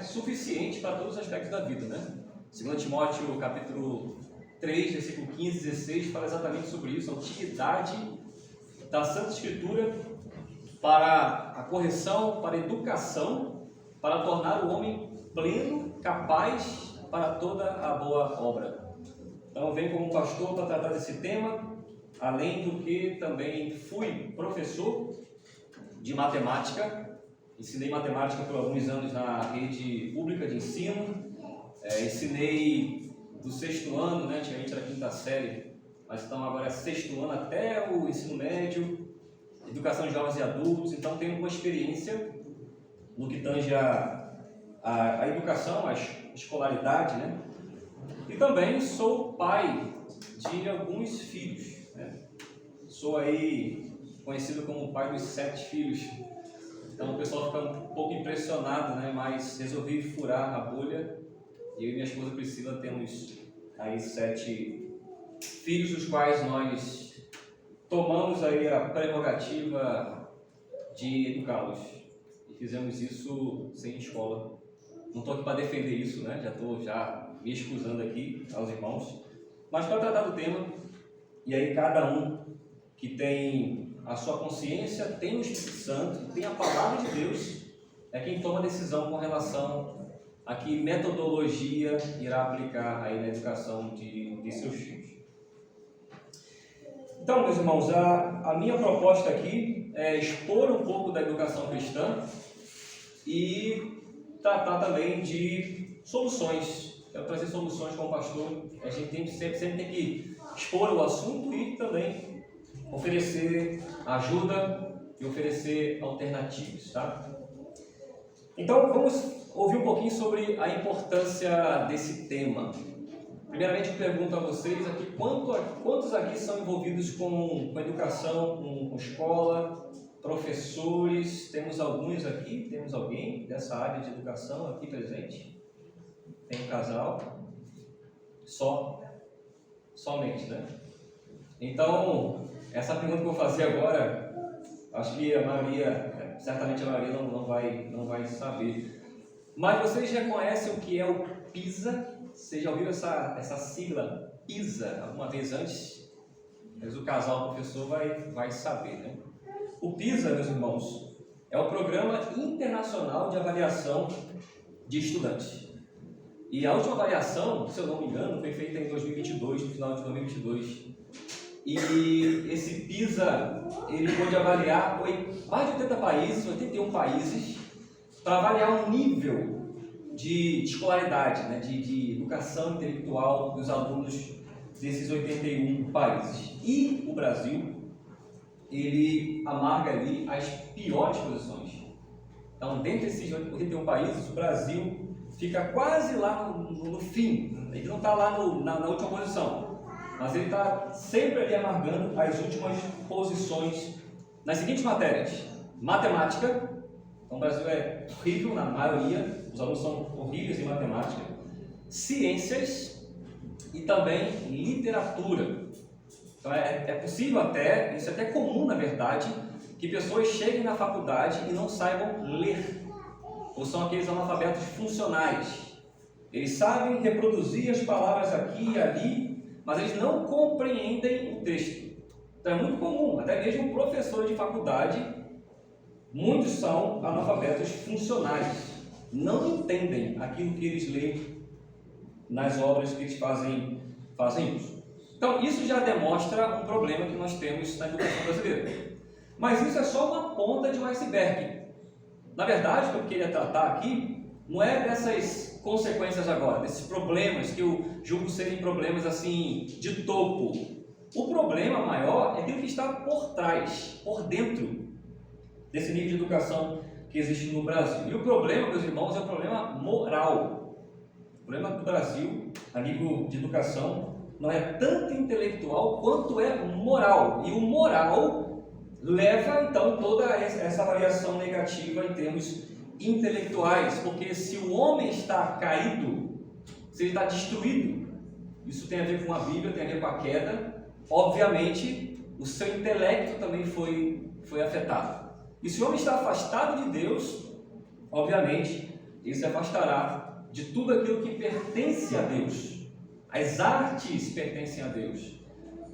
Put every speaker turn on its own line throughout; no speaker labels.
suficiente para todos os aspectos da vida, né? 2 Timóteo, capítulo 3, versículo 15 e 16, fala exatamente sobre isso, a utilidade da Santa Escritura para a correção, para a educação, para tornar o homem pleno, capaz para toda a boa obra. Então, eu venho como pastor para tratar desse tema, além do que também fui professor de matemática, ensinei matemática por alguns anos na rede pública de ensino, ensinei do 6º ano, né? Antigamente era 5ª série, mas então agora é 6º ano até o ensino médio, educação de jovens e adultos, então tenho uma experiência no que tange a educação, a escolaridade, né? E também sou pai de alguns filhos, né? Sou aí conhecido como o pai dos 7 filhos, então o pessoal fica um pouco impressionado, né? Mas resolvi furar a bolha e eu e minha esposa Priscila temos aí 7 filhos, os quais nós tomamos aí a prerrogativa de educá-los e fizemos isso sem escola. Não estou aqui para defender isso, né? Já estou me excusando aqui aos irmãos, mas para tratar do tema, e aí cada um que tem a sua consciência, tem o Espírito Santo, tem a palavra de Deus, é quem toma a decisão com relação a que metodologia irá aplicar aí na educação de seus filhos. Então, meus irmãos, a minha proposta aqui é expor um pouco da educação cristã e tratar também de soluções. Quero trazer soluções como pastor. A gente sempre tem que expor o assunto e também oferecer ajuda e oferecer alternativas, tá? Então, vamos ouvir um pouquinho sobre a importância desse tema. Primeiramente, eu pergunto a vocês aqui, quantos aqui são envolvidos com educação, com escola, professores? Temos alguns aqui? Temos alguém dessa área de educação aqui presente? Tem um casal? Somente, né? Então, essa pergunta que eu vou fazer agora, acho que certamente a maioria não vai saber. Mas vocês já conhecem o que é o PISA? Vocês já ouviram essa sigla PISA alguma vez antes? Mas o casal, o professor vai saber, né? O PISA, meus irmãos, é o Programa Internacional de Avaliação de Estudantes. E a última avaliação, se eu não me engano, foi feita em 2022, no final de 2022. E esse PISA, ele pôde avaliar mais de 81 países, para avaliar o nível de escolaridade, né, de educação intelectual dos alunos desses 81 países. E o Brasil, ele amarga ali as piores posições. Então, dentre esses 81 países, o Brasil fica quase lá no fim. Ele não está lá na última posição, mas ele está sempre ali amargando as últimas posições nas seguintes matérias: matemática. Então, o Brasil é horrível na maioria, os alunos são horríveis em matemática, ciências e também literatura. Então, é possível até, isso é até comum na verdade, que pessoas cheguem na faculdade e não saibam ler, ou são aqueles analfabetos funcionais. Eles sabem reproduzir as palavras aqui e ali, mas eles não compreendem o texto. Então, é muito comum, até mesmo professores de faculdade, muitos são analfabetos funcionais, não entendem aquilo que eles leem nas obras que eles fazem uso. Então, isso já demonstra um problema que nós temos na educação brasileira. Mas isso é só uma ponta de um iceberg. Na verdade, o que eu queria tratar aqui não é dessas consequências agora, desses problemas que eu julgo serem problemas assim de topo. O problema maior é aquilo que está por trás, por dentro desse nível de educação que existe no Brasil. E o problema, meus irmãos, é um problema moral. O problema do Brasil, a nível de educação, não é tanto intelectual quanto é moral. E o moral leva, então, toda essa avaliação negativa em termos intelectuais. Porque se o homem está caído, se ele está destruído, isso tem a ver com a Bíblia, tem a ver com a queda, obviamente, o seu intelecto também foi afetado. E se o homem está afastado de Deus, obviamente, ele se afastará de tudo aquilo que pertence a Deus. As artes pertencem a Deus.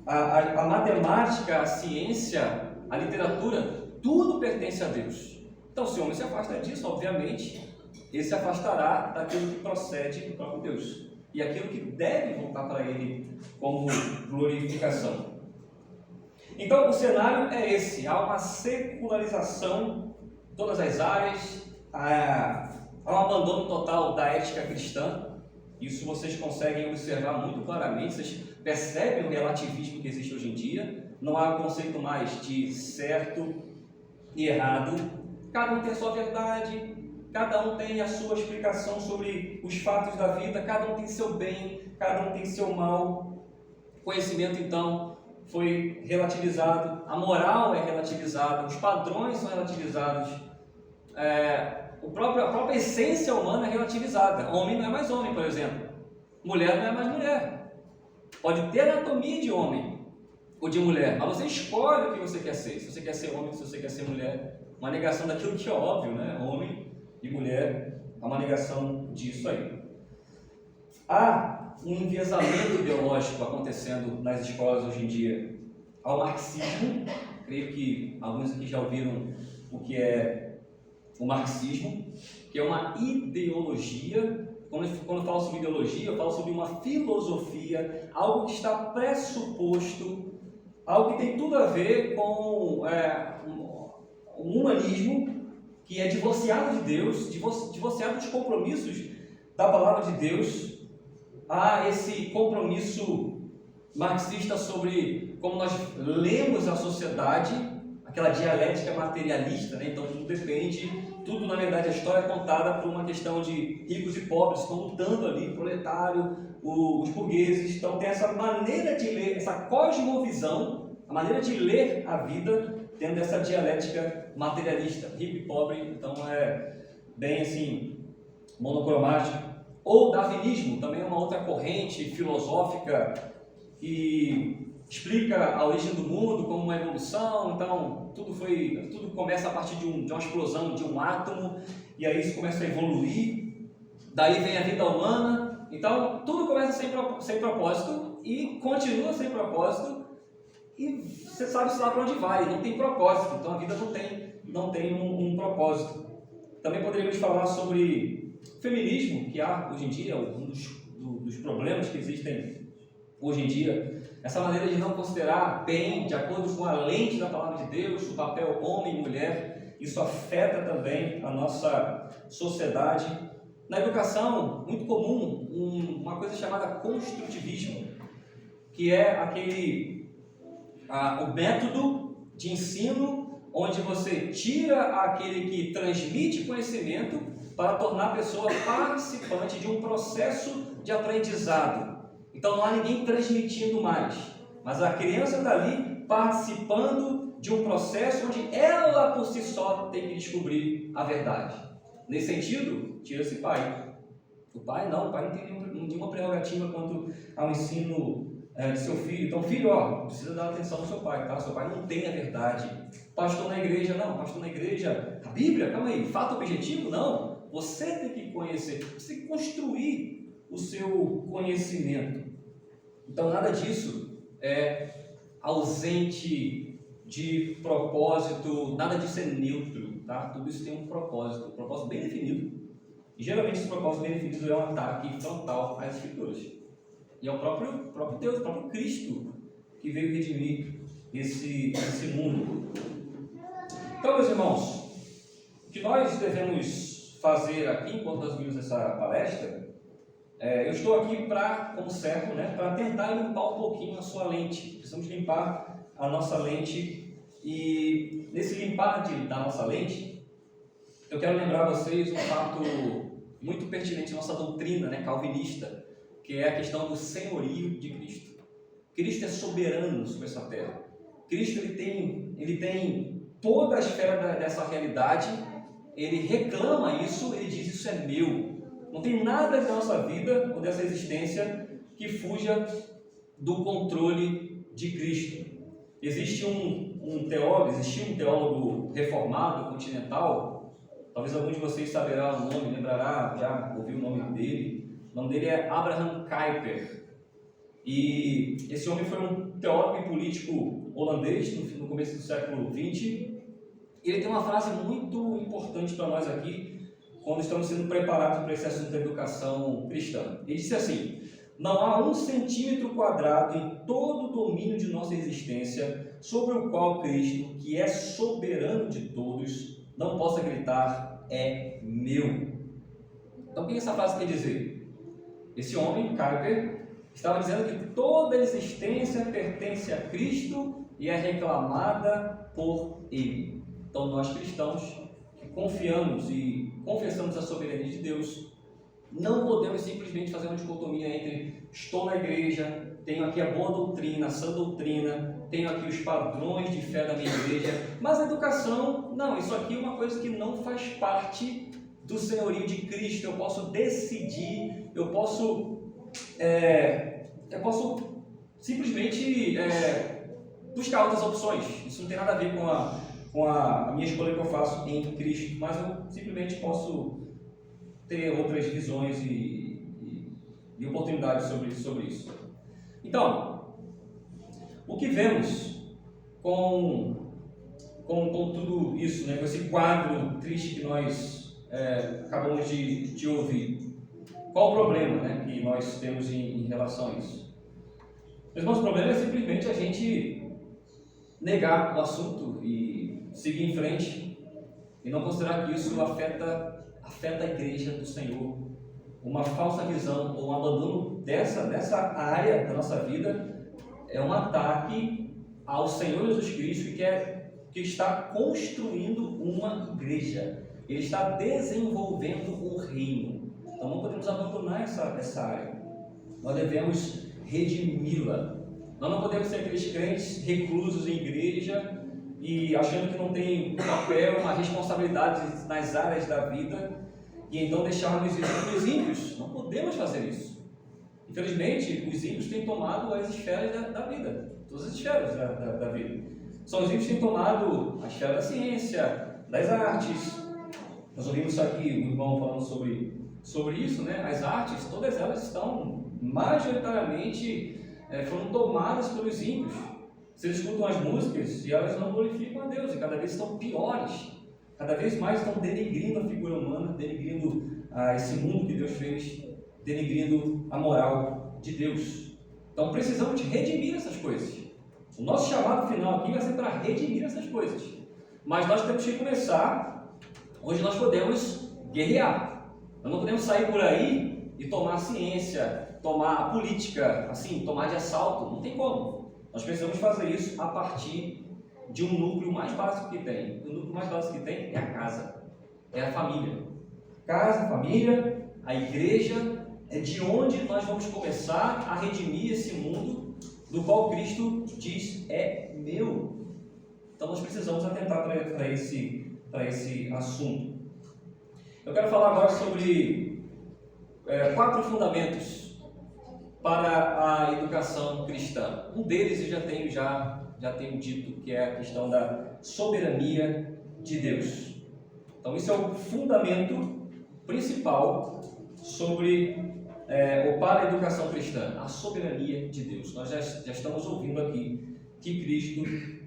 A matemática, a ciência, a literatura, tudo pertence a Deus. Então, se o homem se afasta disso, obviamente, ele se afastará daquilo que procede do próprio Deus. E aquilo que deve voltar para ele como glorificação. Então, o cenário é esse. Há uma secularização de todas as áreas, há um abandono total da ética cristã. Isso vocês conseguem observar muito claramente, vocês percebem o relativismo que existe hoje em dia. Não há conceito mais de certo e errado. Cada um tem a sua verdade, cada um tem a sua explicação sobre os fatos da vida, cada um tem seu bem, cada um tem seu mal. O conhecimento, então, foi relativizado, a moral é relativizada, os padrões são relativizados, a própria essência humana é relativizada. Homem não é mais homem, por exemplo. Mulher não é mais mulher. Pode ter anatomia de homem ou de mulher, mas você escolhe o que você quer ser. Se você quer ser homem, se você quer ser mulher. Uma negação daquilo que é óbvio, né? Homem e mulher, há uma negação disso aí. Há um enviesamento ideológico acontecendo nas escolas hoje em dia. Há o marxismo. Creio que alguns aqui já ouviram o que é o marxismo, que é uma ideologia. Quando eu falo sobre ideologia, eu falo sobre uma filosofia, algo que está pressuposto, algo que tem tudo a ver com um humanismo que é divorciado de Deus, divorciado dos compromissos da palavra de Deus. Há esse compromisso marxista sobre como nós lemos a sociedade, aquela dialética materialista, né? Então tudo depende, tudo na verdade a história é contada por uma questão de ricos e pobres, estão lutando ali, proletário, os burgueses. Então tem essa maneira de ler, essa cosmovisão, a maneira de ler a vida, tendo essa dialética materialista, rico e pobre. Então é bem assim, monocromático. Ou darwinismo, também é uma outra corrente filosófica que explica a origem do mundo como uma evolução. Então tudo começa a partir de uma explosão de um átomo, e aí isso começa a evoluir, daí vem a vida humana. Então tudo começa sem propósito e continua sem propósito, e você sabe lá para onde vai, não tem propósito. Então a vida não tem um propósito. Também poderíamos falar sobre feminismo, que há hoje em dia, um dos problemas que existem hoje em dia, essa maneira de não considerar bem, de acordo com a lente da palavra de Deus, o papel homem e mulher. Isso afeta também a nossa sociedade. Na educação, muito comum, uma coisa chamada construtivismo, que é o método de ensino onde você tira aquele que transmite conhecimento para tornar a pessoa participante de um processo de aprendizado. Então não há ninguém transmitindo mais, mas a criança está ali participando de um processo onde ela por si só tem que descobrir a verdade. Nesse sentido, tira-se pai. O pai não tem nenhuma prerrogativa quanto ao ensino de seu filho. Então, filho, precisa dar atenção ao seu pai, tá? Seu pai não tem a verdade. Pastor na igreja, não. Pastor na igreja, a Bíblia, calma aí, fato objetivo, não. Você tem que conhecer, você tem que construir o seu conhecimento. Então, nada disso é ausente de propósito, nada disso é neutro, tá? Tudo isso tem um propósito bem definido. E geralmente esse propósito bem definido é um ataque frontal às Escrituras. E é o próprio Deus, o próprio Cristo, que veio redimir esse mundo. Então, meus irmãos, o que nós devemos fazer aqui, enquanto nós vimos essa palestra, eu estou aqui como servo, né, para tentar limpar um pouquinho a sua lente. Precisamos limpar a nossa lente, e nesse limpar da nossa lente, eu quero lembrar a vocês um fato muito pertinente à nossa doutrina, né, calvinista, que é a questão do senhorio de Cristo. Cristo é soberano sobre essa terra. Cristo ele tem toda a esfera dessa realidade. Ele reclama isso, ele diz: isso é meu. Não tem nada da nossa vida ou dessa existência que fuja do controle de Cristo. Existia um teólogo reformado, continental, Talvez algum de vocês saberá o nome, lembrará, já ouviu o nome dele. O nome dele é Abraham Kuyper. E esse homem foi um teórico e político holandês no começo do século XX. Ele tem uma frase muito importante para nós aqui, quando estamos sendo preparados para esse assunto da educação cristã. Ele disse assim: não há 1 centímetro quadrado em todo o domínio de nossa existência sobre o qual Cristo, que é soberano de todos, não possa gritar, é meu. Então, o que essa frase quer dizer? Esse homem, Kuyper, estava dizendo que toda a existência pertence a Cristo e é reclamada por Ele. Então, nós cristãos, que confiamos e confessamos a soberania de Deus, não podemos simplesmente fazer uma dicotomia entre estou na igreja, tenho aqui a boa doutrina, a sã doutrina, tenho aqui os padrões de fé da minha igreja, mas a educação, não, isso aqui é uma coisa que não faz parte do senhorio de Cristo. Eu posso decidir, eu posso simplesmente buscar outras opções. Isso não tem nada a ver com a minha escolha que eu faço em Cristo, mas eu simplesmente posso ter outras visões e oportunidades sobre isso. Então, o que vemos com tudo isso, né, com esse quadro triste que nós acabamos de ouvir? Qual o problema, né, que nós temos em relação a isso? Meus irmãos, o problema é simplesmente a gente negar o assunto e seguir em frente e não considerar que isso afeta a igreja do Senhor. Uma falsa visão ou um abandono dessa área da nossa vida é um ataque ao Senhor Jesus Cristo, que está construindo uma igreja. Ele está desenvolvendo um reino. Então não podemos abandonar essa área. Nós devemos redimi-la. Nós não podemos ser aqueles crentes reclusos em igreja e achando que não tem um papel, uma responsabilidade nas áreas da vida, e então deixarmos isso para os ímpios. Não podemos fazer isso. Infelizmente, os ímpios têm tomado as esferas da vida, todas as esferas da vida. São os ímpios que têm tomado a esfera da ciência, das artes. Nós ouvimos aqui o irmão falando sobre isso, né? As artes, todas elas estão majoritariamente foram tomadas pelos ímpios. Vocês escutam as músicas e elas não glorificam a Deus, e cada vez estão piores. Cada vez mais estão denegrindo a figura humana, denegrindo esse mundo que Deus fez, denegrindo a moral de Deus. Então precisamos redimir essas coisas. O nosso chamado final aqui vai ser para redimir essas coisas. Mas nós temos que começar onde nós podemos guerrear. Nós não podemos sair por aí e tomar a ciência, tomar a política, assim, tomar de assalto. Não tem como. Nós precisamos fazer isso a partir de um núcleo mais básico que tem. O núcleo mais básico que tem é a casa, é a família. Casa, família, a igreja é de onde nós vamos começar a redimir esse mundo do qual Cristo diz é meu. Então nós precisamos atentar para esse assunto. Eu quero falar agora sobre 4 fundamentos para a educação cristã. Um deles eu já tenho dito, que é a questão da soberania de Deus. Então isso é o fundamento principal para a educação cristã, a soberania de Deus. Nós já estamos ouvindo aqui que Cristo,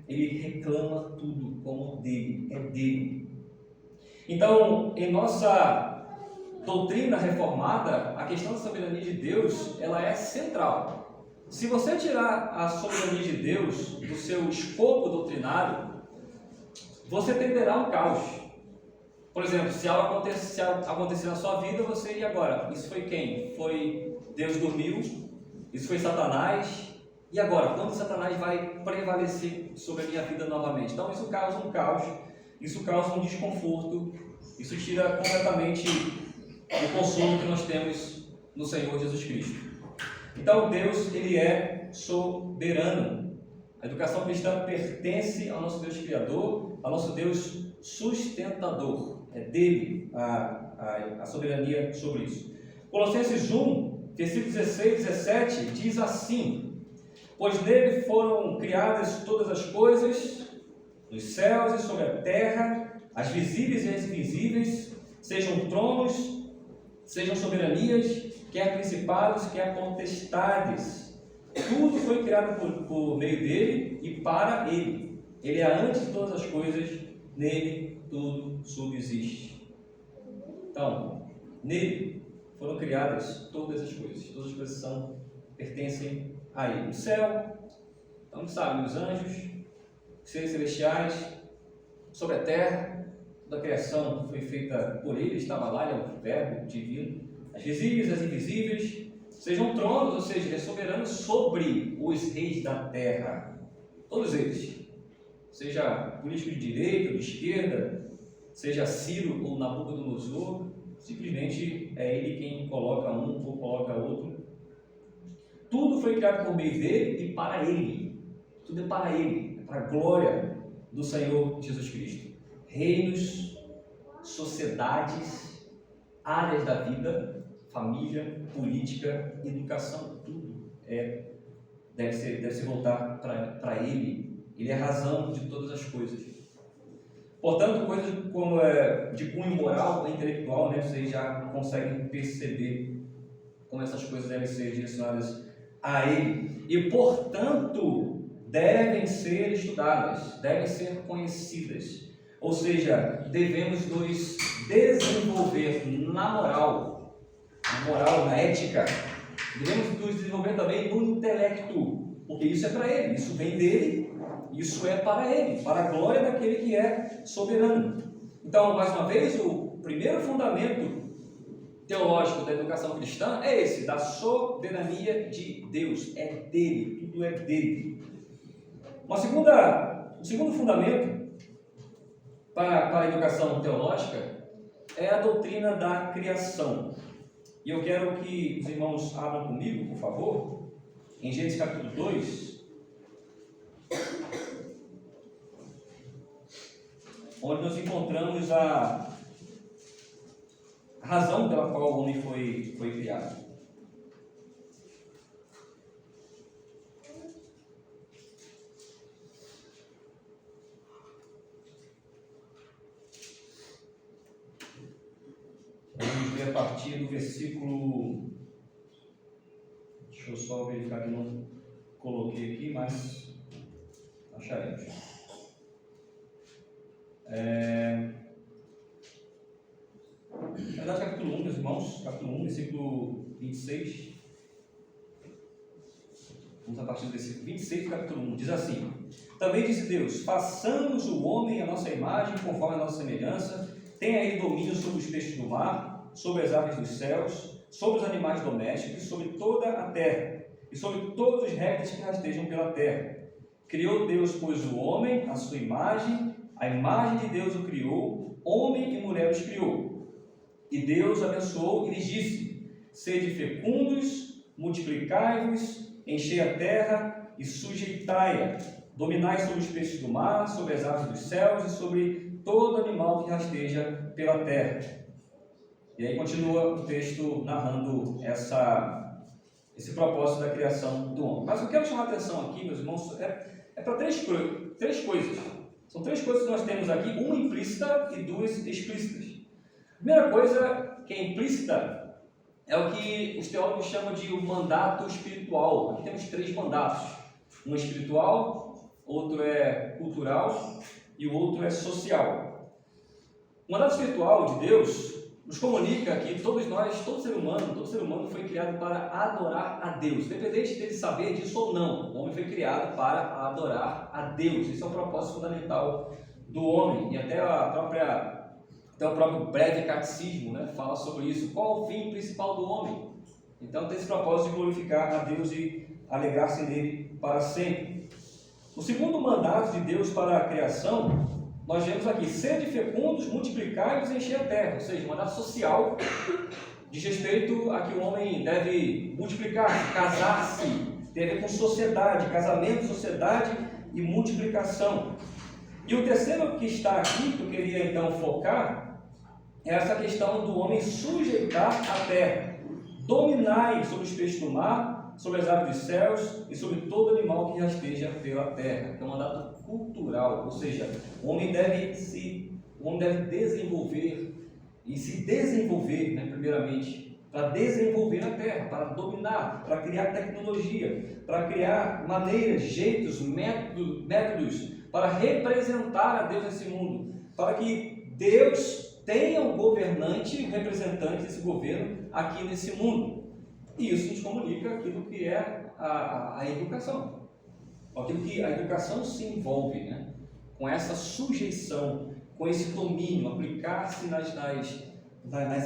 ele reclama tudo como dele, é dele. Então, em nossa doutrina reformada, a questão da soberania de Deus, ela é central. Se você tirar a soberania de Deus do seu escopo doutrinário, você tenderá um caos. Por exemplo, se algo acontecer na sua vida, você, e agora? Isso foi quem? Foi Deus dormiu? Isso foi Satanás? E agora? Quando Satanás vai prevalecer sobre a minha vida novamente? Então isso causa um caos, isso causa um desconforto, isso tira completamente o consolo que nós temos no Senhor Jesus Cristo. Então Deus, ele é soberano. A educação cristã pertence ao nosso Deus Criador, ao nosso Deus sustentador. É dele a soberania sobre isso. Colossenses 1, versículos 16 e 17, diz assim: pois nele foram criadas todas as coisas, nos céus e sobre a terra, as visíveis e as invisíveis, sejam tronos, sejam soberanias, quer principados, quer potestades. Tudo foi criado por meio dele e para ele. Ele é antes de todas as coisas, nele tudo subsiste. Então, nele foram criadas todas as coisas pertencem a ele. O céu, então sabe, os anjos, os seres celestiais, sobre a terra, toda a criação foi feita por ele, estava lá, ele é o verbo divino. As visíveis, as invisíveis, sejam tronos, ou seja, ele é soberano sobre os reis da terra, todos eles, seja político de direita ou de esquerda, seja Ciro ou Nabucodonosor, simplesmente é ele quem coloca um ou coloca outro. Tudo foi criado por meio dele e para ele. Tudo é para ele, é para a glória do Senhor Jesus Cristo. Reinos, sociedades, áreas da vida, família, política, educação, tudo deve se voltar para ele. Ele é a razão de todas as coisas. Portanto, coisas como de cunho moral ou intelectual, vocês já conseguem perceber como essas coisas devem ser direcionadas a ele. E, portanto, devem ser estudadas, devem ser conhecidas. Ou seja, devemos nos desenvolver na moral, na ética. Devemos nos desenvolver também no intelecto, porque isso é para ele, isso vem dele, isso é para ele, para a glória daquele que é soberano. Então, mais uma vez, o primeiro fundamento teológico da educação cristã é esse, da soberania de Deus. É dele, tudo é dele. O segundo fundamento para a educação teológica é a doutrina da criação. E eu quero que os irmãos abram comigo, por favor, em Gênesis capítulo 2, onde nós encontramos a razão pela qual o homem foi criado. Vamos ver a partir do versículo. Deixa eu só verificar que não coloquei aqui, mas acharemos. Na verdade, capítulo 1, meus irmãos, capítulo 1, versículo 26. Vamos a partir do versículo 26 do capítulo 1. Diz assim: Também disse Deus: façamos o homem à nossa imagem, conforme a nossa semelhança. Tenha ele domínio sobre os peixes do mar, sobre as aves dos céus, sobre os animais domésticos, sobre toda a terra, e sobre todos os répteis que rastejam pela terra. Criou Deus, pois, o homem, à sua imagem, a imagem de Deus o criou, homem e mulher os criou. E Deus abençoou e lhes disse: sede fecundos, multiplicai-vos, enchei a terra e sujeitai-a, dominai sobre os peixes do mar, sobre as aves dos céus e sobre todo animal que rasteja pela terra. E aí continua o texto narrando esse propósito da criação do homem. Mas eu quero chamar a atenção aqui, meus irmãos, é para três coisas. São três coisas que nós temos aqui, uma implícita e duas explícitas. A primeira coisa que é implícita é o que os teólogos chamam de o mandato espiritual. Aqui temos três mandatos. Um é espiritual, outro é cultural e o outro é social. O mandato espiritual de Deus nos comunica que todos nós, todo ser humano foi criado para adorar a Deus, independente dele saber disso ou não. O homem foi criado para adorar a Deus. Esse é o propósito fundamental do homem. E até o próprio breve catecismo, fala sobre isso. Qual o fim principal do homem? Então tem esse propósito de glorificar a Deus e alegrar-se nele para sempre. O segundo mandato de Deus para a criação, nós vemos aqui: sede fecundos, multiplicai-vos e encher a terra. Ou seja, um mandato social diz respeito a que o homem deve multiplicar, casar-se, tem a ver com sociedade, casamento, sociedade e multiplicação. E o terceiro que está aqui, que eu queria então focar, é essa questão do homem sujeitar a terra. Dominai sobre os peixes do mar, sobre as aves dos céus e sobre todo animal que rasteja pela terra. É um mandato cultural, ou seja, o homem deve se o homem deve desenvolver e se desenvolver, né, primeiramente, para desenvolver a terra, para dominar, para criar tecnologia, para criar maneiras, jeitos, métodos para representar a Deus nesse mundo, para que Deus tenha um governante, um representante desse governo aqui nesse mundo. E isso nos comunica aquilo que é a educação, aquilo que a educação se envolve, né? Com essa sujeição, com esse domínio, aplicar-se nas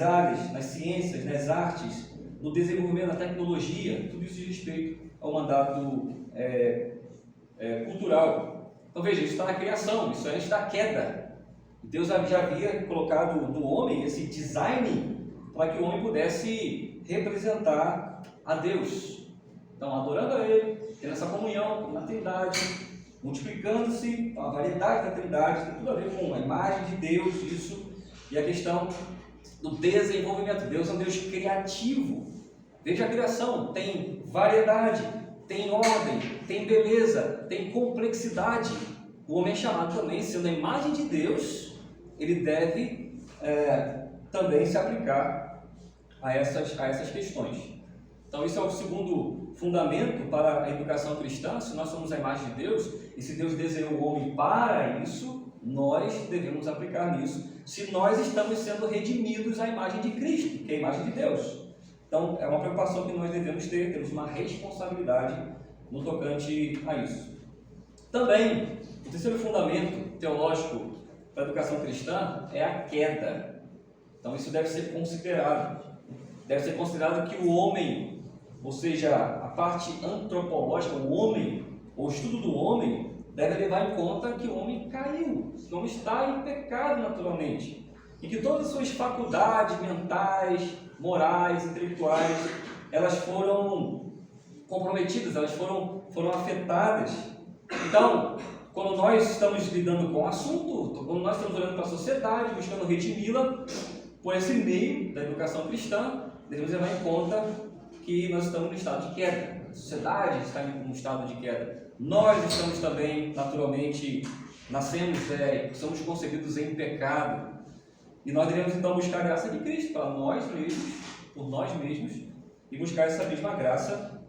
áreas, nas ciências, nas artes, no desenvolvimento da tecnologia, tudo isso diz respeito ao mandato cultural. Então veja, isso está na criação, isso é antes da queda. Deus já havia colocado no homem esse design para que o homem pudesse representar a Deus. Então, adorando a Ele, tendo essa comunhão na Trindade, multiplicando-se, a variedade da Trindade, tem tudo a ver com a imagem de Deus, isso, e a questão do desenvolvimento. Deus é um Deus criativo. Veja a criação, tem variedade, tem ordem, tem beleza, tem complexidade. O homem é chamado também, sendo a imagem de Deus, ele deve também se aplicar a essas questões. Então, isso é o segundo fundamento para a educação cristã. Se nós somos a imagem de Deus, e se Deus desenhou o homem para isso, nós devemos aplicar nisso, se nós estamos sendo redimidos à imagem de Cristo, que é a imagem de Deus. Então, é uma preocupação que nós devemos ter, temos uma responsabilidade no tocante a isso. Também, o terceiro fundamento teológico para a educação cristã é a queda. Então, isso deve ser considerado. Deve ser considerado que o homem, ou seja, a parte antropológica, o homem, o estudo do homem, deve levar em conta que o homem caiu, que o homem está em pecado naturalmente, e que todas as suas faculdades mentais, morais, intelectuais, elas foram comprometidas, elas foram afetadas. Então, quando nós estamos lidando com o assunto, quando nós estamos olhando para a sociedade, buscando redimi-la, por esse meio da educação cristã, devemos levar em conta que nós estamos no estado de queda. A sociedade está em um estado de queda. Nós estamos também, naturalmente, somos concebidos em pecado. E nós devemos então buscar a graça de Cristo para nós mesmos, por nós mesmos, e buscar essa mesma graça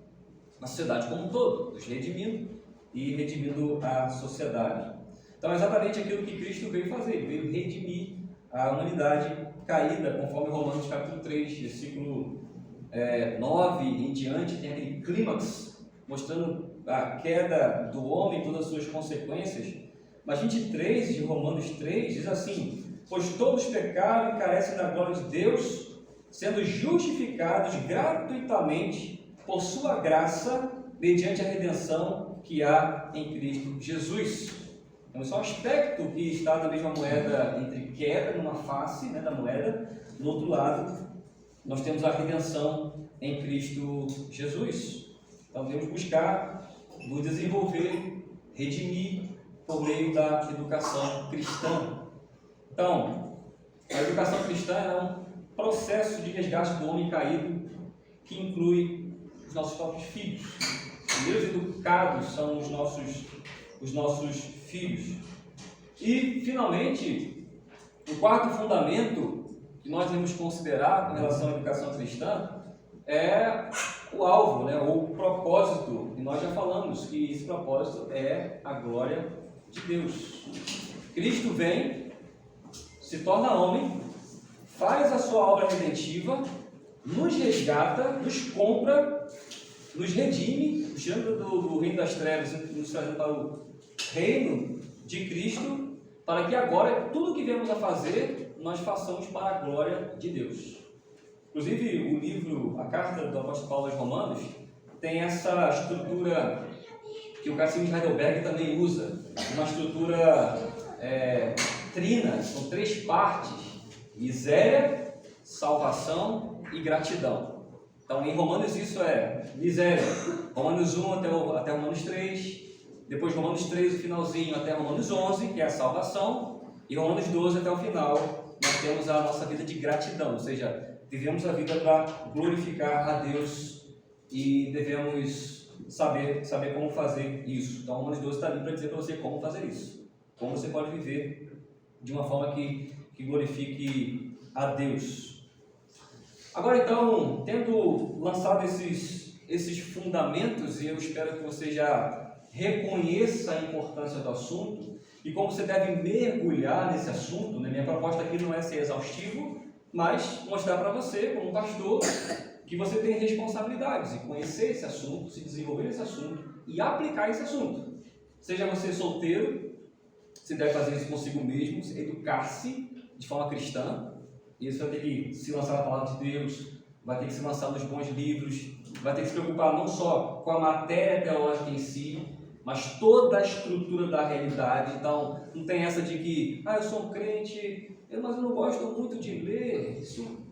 na sociedade como um todo, nos redimindo e redimindo a sociedade. Então é exatamente aquilo que Cristo veio fazer, veio redimir a humanidade caída, conforme Romanos capítulo 3, versículo 9 em diante, tem aquele clímax mostrando a queda do homem, todas as suas consequências. Mas 23 de Romanos 3 diz assim: pois todos pecaram e carecem da glória de Deus, sendo justificados gratuitamente por sua graça, mediante a redenção que há em Cristo Jesus. Então, esse é um aspecto que está na mesma moeda, entre queda numa face, né, da moeda, no outro lado nós temos a redenção em Cristo Jesus. Então devemos buscar nos desenvolver, redimir por meio da educação cristã. Então, a educação cristã é um processo de resgate do homem caído que inclui os nossos próprios filhos. Os primeiros educados são os nossos filhos. E, finalmente, o quarto fundamento que nós devemos considerar em relação à educação cristã é o alvo, né, ou o propósito. E nós já falamos que esse propósito é a glória de Deus. Cristo vem, se torna homem, faz a sua obra redentiva, nos resgata, nos compra, nos redime, tirando do reino das trevas e nos trazendo para o reino de Cristo, para que agora tudo que viemos a fazer, nós façamos para a glória de Deus. Inclusive, o livro, a carta do apóstolo Paulo aos Romanos, tem essa estrutura que o Catecismo de Heidelberg também usa, uma estrutura trina, são três partes: miséria, salvação e gratidão. Então, em Romanos isso é miséria, Romanos 1 até Romanos 3, depois Romanos 3, o finalzinho, até Romanos 11, que é a salvação, e Romanos 12 até o final, nós temos a nossa vida de gratidão, ou seja, vivemos a vida para glorificar a Deus e devemos saber como fazer isso. Então, Romanos 12 está ali para dizer para você como fazer isso, como você pode viver de uma forma que glorifique a Deus. Agora então, tendo lançado esses fundamentos, e eu espero que você já reconheça a importância do assunto e como você deve mergulhar nesse assunto, né? Minha proposta aqui não é ser exaustivo, mas mostrar para você, como pastor, que você tem responsabilidades em conhecer esse assunto, se desenvolver nesse assunto e aplicar esse assunto. Seja você solteiro, você deve fazer isso consigo mesmo, educar-se de forma cristã, e você vai ter que se lançar na palavra de Deus, vai ter que se lançar nos bons livros, vai ter que se preocupar não só com a matéria teológica em si, mas toda a estrutura da realidade. Então, não tem essa de que, eu sou um crente, mas eu não gosto muito de ler. Isso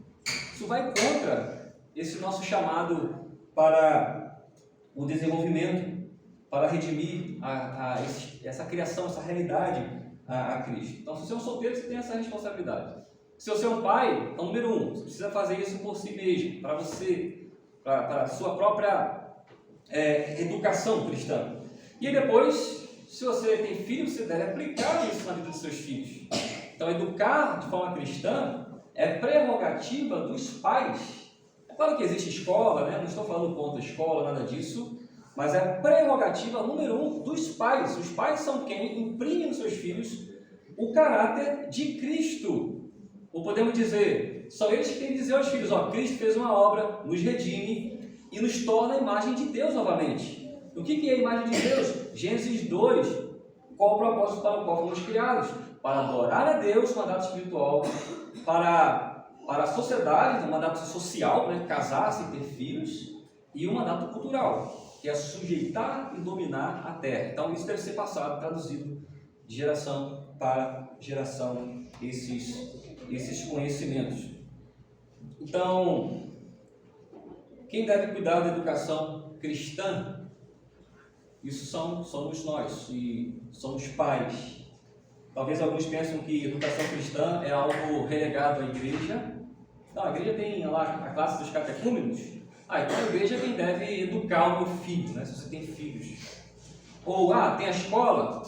vai contra esse nosso chamado para o desenvolvimento, para redimir essa criação, essa realidade a Cristo. Então, se você é um solteiro, você tem essa responsabilidade. Se você é um pai, então, número 1, você precisa fazer isso por si mesmo, para você, para a sua própria educação cristã. E depois, se você tem filhos, você deve aplicar isso na vida dos seus filhos. Então, educar de forma cristã é prerrogativa dos pais. É claro que existe escola, né? Não estou falando contra a escola, nada disso, mas é prerrogativa número 1 dos pais. Os pais são quem imprimem nos seus filhos o caráter de Cristo. Ou podemos dizer, são eles que têm que dizer aos filhos, Cristo fez uma obra, nos redime e nos torna a imagem de Deus novamente. O que é a imagem de Deus? Gênesis 2, qual o propósito para o qual fomos criados? Para adorar a Deus, mandato espiritual, para a sociedade, um mandato social, né? Casar-se e ter filhos, e um mandato cultural, que é sujeitar e dominar a terra. Então isso deve ser passado, traduzido de geração para geração, esses conhecimentos. Então, quem deve cuidar da educação cristã? Isso somos nós, e somos pais. Talvez alguns pensam que educação cristã é algo relegado à igreja. Não, a igreja tem lá a classe dos catecúmenos. Então a igreja é quem deve educar o meu filho, né? Se você tem filhos. Ou, tem a escola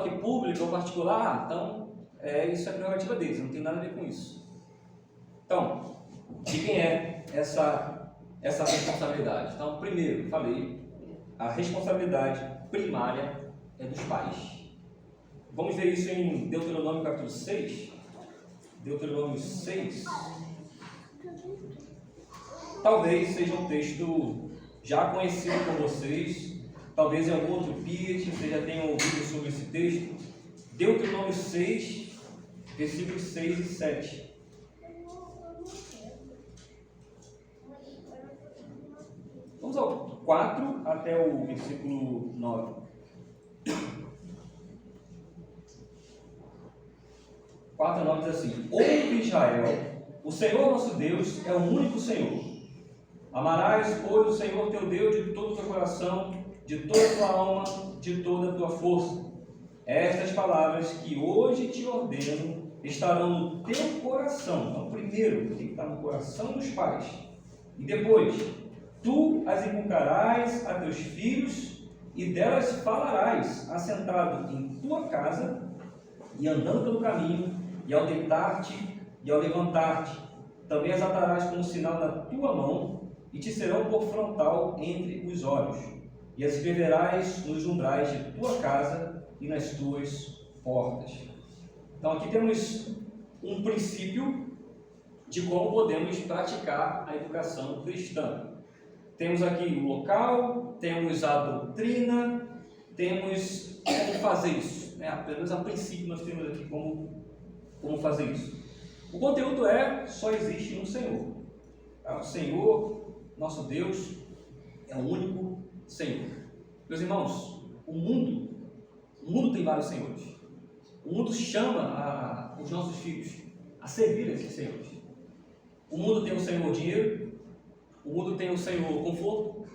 aqui pública ou particular, então isso é prerrogativa deles, não tem nada a ver com isso. Então, de quem é essa responsabilidade? Então, primeiro, falei, a responsabilidade primária é dos pais. Vamos ver isso em Deuteronômio capítulo 6. Deuteronômio 6. Talvez seja um texto já conhecido por vocês, talvez em algum outro PIT vocês já tenham ouvido sobre esse texto. Deuteronômio 6, versículos 6 e 7. Vamos ao 4 até o versículo 9. 4 a 9 diz assim: Ouve, Israel, o Senhor nosso Deus é o único Senhor. Amarás, pois, o Senhor teu Deus de todo o teu coração, de toda a tua alma, de toda a tua força. Estas palavras que hoje te ordeno estarão no teu coração. Então, primeiro, tem que estar no coração dos pais. E depois, tu as inculcarás a teus filhos, e delas falarás, assentado em tua casa, e andando pelo caminho, e ao deitar-te, e ao levantar-te. Também as atarás como sinal na tua mão, e te serão por frontal entre os olhos. E as escreverás nos umbrais de tua casa e nas tuas portas. Então aqui temos um princípio de como podemos praticar a educação cristã. Temos aqui o local, temos a doutrina, temos como fazer isso. Apenas a princípio nós temos aqui como fazer isso. O conteúdo só existe no Senhor. O Senhor, nosso Deus, é o único Senhor. Meus irmãos, o mundo tem vários senhores. O mundo chama os nossos filhos a servir esses senhores. O mundo tem o Senhor dinheiro, o mundo tem o Senhor conforto,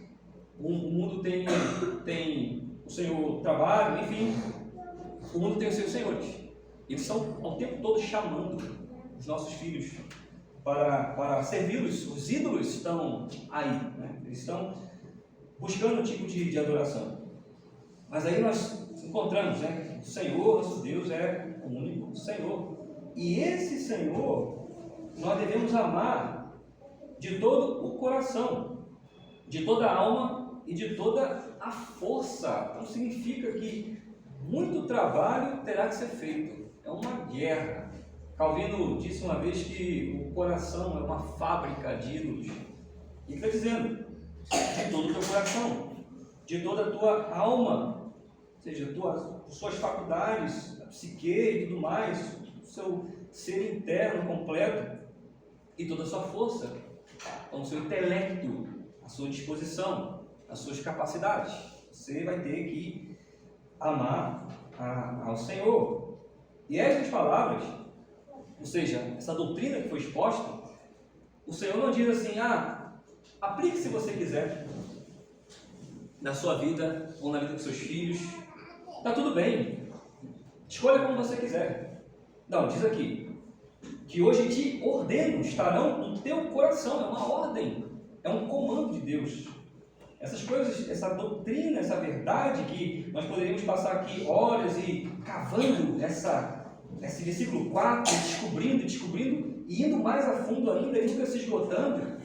o mundo tem o Senhor trabalho, enfim, o mundo tem os seus senhores. Eles estão ao tempo todo chamando os nossos filhos para servi-los. Os ídolos estão aí, né? Eles estão buscando um tipo de adoração. Mas aí nós encontramos, né? O Senhor, nosso Deus, é o único Senhor. E esse Senhor, nós devemos amar de todo o coração, de toda a alma e de toda a força. Então significa que muito trabalho terá que ser feito. É uma guerra. Calvino disse uma vez que o coração é uma fábrica de ídolos. E está dizendo, de todo o teu coração, de toda a tua alma, ou seja, suas faculdades, a psique e tudo mais, o seu ser interno completo e toda a sua força, então, o seu intelecto, a sua disposição, as suas capacidades. Você vai ter que amar ao Senhor. E essas palavras, ou seja, essa doutrina que foi exposta, o Senhor não diz assim, aplique se você quiser na sua vida ou na vida dos seus filhos, está tudo bem, escolha como você quiser. Não, diz aqui, que hoje te ordeno, estarão no teu coração, é uma ordem, é um comando de Deus. Essas coisas, essa doutrina, essa verdade que nós poderíamos passar aqui horas e cavando esse versículo 4, descobrindo, e indo mais a fundo ainda, e nunca se esgotando,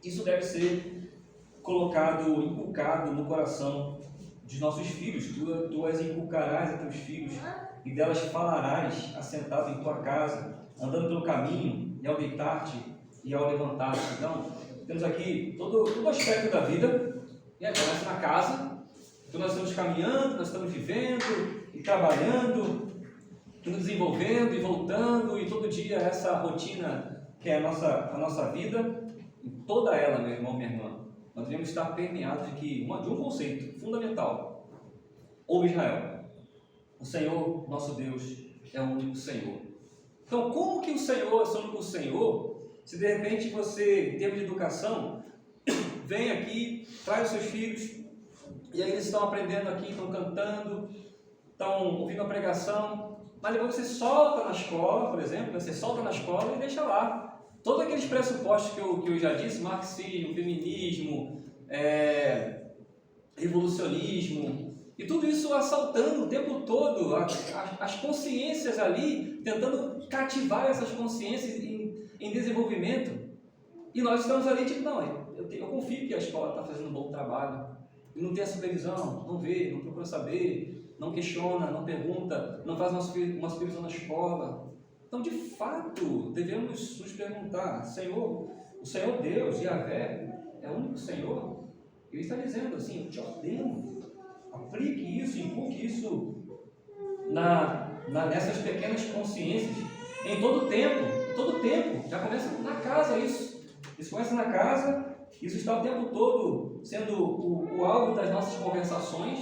isso deve ser colocado, inculcado no coração de nossos filhos. Tu as inculcarás a teus filhos, e delas falarás assentado em tua casa, andando pelo caminho, e ao deitar-te, e ao levantar-te. Então, temos aqui todo aspecto da vida, e aí começa na casa, então nós estamos caminhando, nós estamos vivendo, e trabalhando, e nos desenvolvendo, e voltando, e todo dia essa rotina que é a nossa vida, e toda ela, meu irmão, minha irmã, nós devemos estar permeados de um conceito fundamental. Ouve Israel, o Senhor, nosso Deus, é o único Senhor. Então, como que o Senhor é o único Senhor, se de repente você, em termos de educação, vem aqui, traz os seus filhos, e aí eles estão aprendendo aqui, estão cantando, estão ouvindo a pregação, mas depois você solta na escola, por exemplo, você solta na escola e deixa lá. Todos aqueles pressupostos que eu já disse, marxismo, feminismo, revolucionismo, e tudo isso assaltando o tempo todo as consciências ali, tentando cativar essas consciências em desenvolvimento. E nós estamos ali tipo, não, eu confio que a escola está fazendo um bom trabalho, e não tem a supervisão, não vê, não procura saber, não questiona, não pergunta, não faz uma supervisão na escola. Então, de fato, devemos nos perguntar, Senhor, o Senhor Deus, Yahvé, é o único Senhor? Ele está dizendo assim, eu te ordeno, aplique isso, inculque isso nessas pequenas consciências, em todo tempo, já começa na casa isso começa na casa, isso está o tempo todo sendo o alvo das nossas conversações.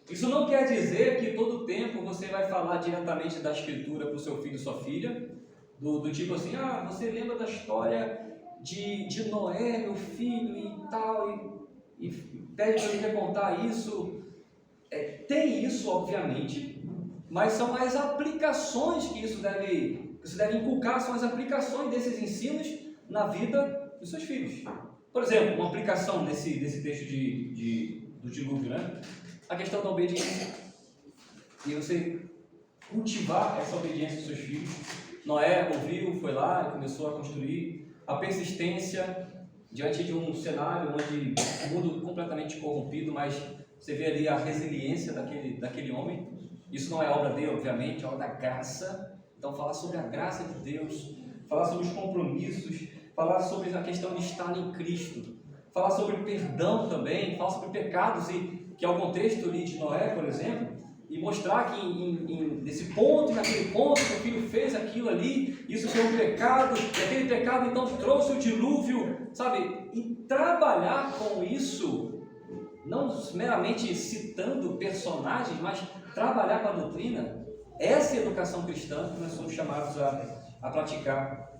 Isso não quer dizer que todo tempo você vai falar diretamente da Escritura para o seu filho e sua filha, do tipo assim, você lembra da história de Noé, meu filho e tal, e pede para ele contar isso. Tem isso, obviamente, mas são as aplicações que isso deve inculcar, são as aplicações desses ensinos na vida dos seus filhos. Por exemplo, uma aplicação desse texto do dilúvio, né? A questão da obediência, e você cultivar essa obediência dos seus filhos. Noé ouviu, foi lá e começou a construir. A persistência diante de um cenário onde o mundo completamente corrompido, mas você vê ali a resiliência daquele homem. Isso não é obra dele, obviamente, é obra da graça. Então, falar sobre a graça de Deus, falar sobre os compromissos, falar sobre a questão de estar em Cristo, falar sobre perdão também, falar sobre pecados, que é o contexto ali de Noé, por exemplo, e mostrar que nesse ponto, naquele ponto, que o filho fez aquilo ali, isso foi um pecado, e aquele pecado então trouxe o dilúvio, sabe? E trabalhar com isso, não meramente citando personagens, mas trabalhar com a doutrina, essa é a educação cristã que nós somos chamados a praticar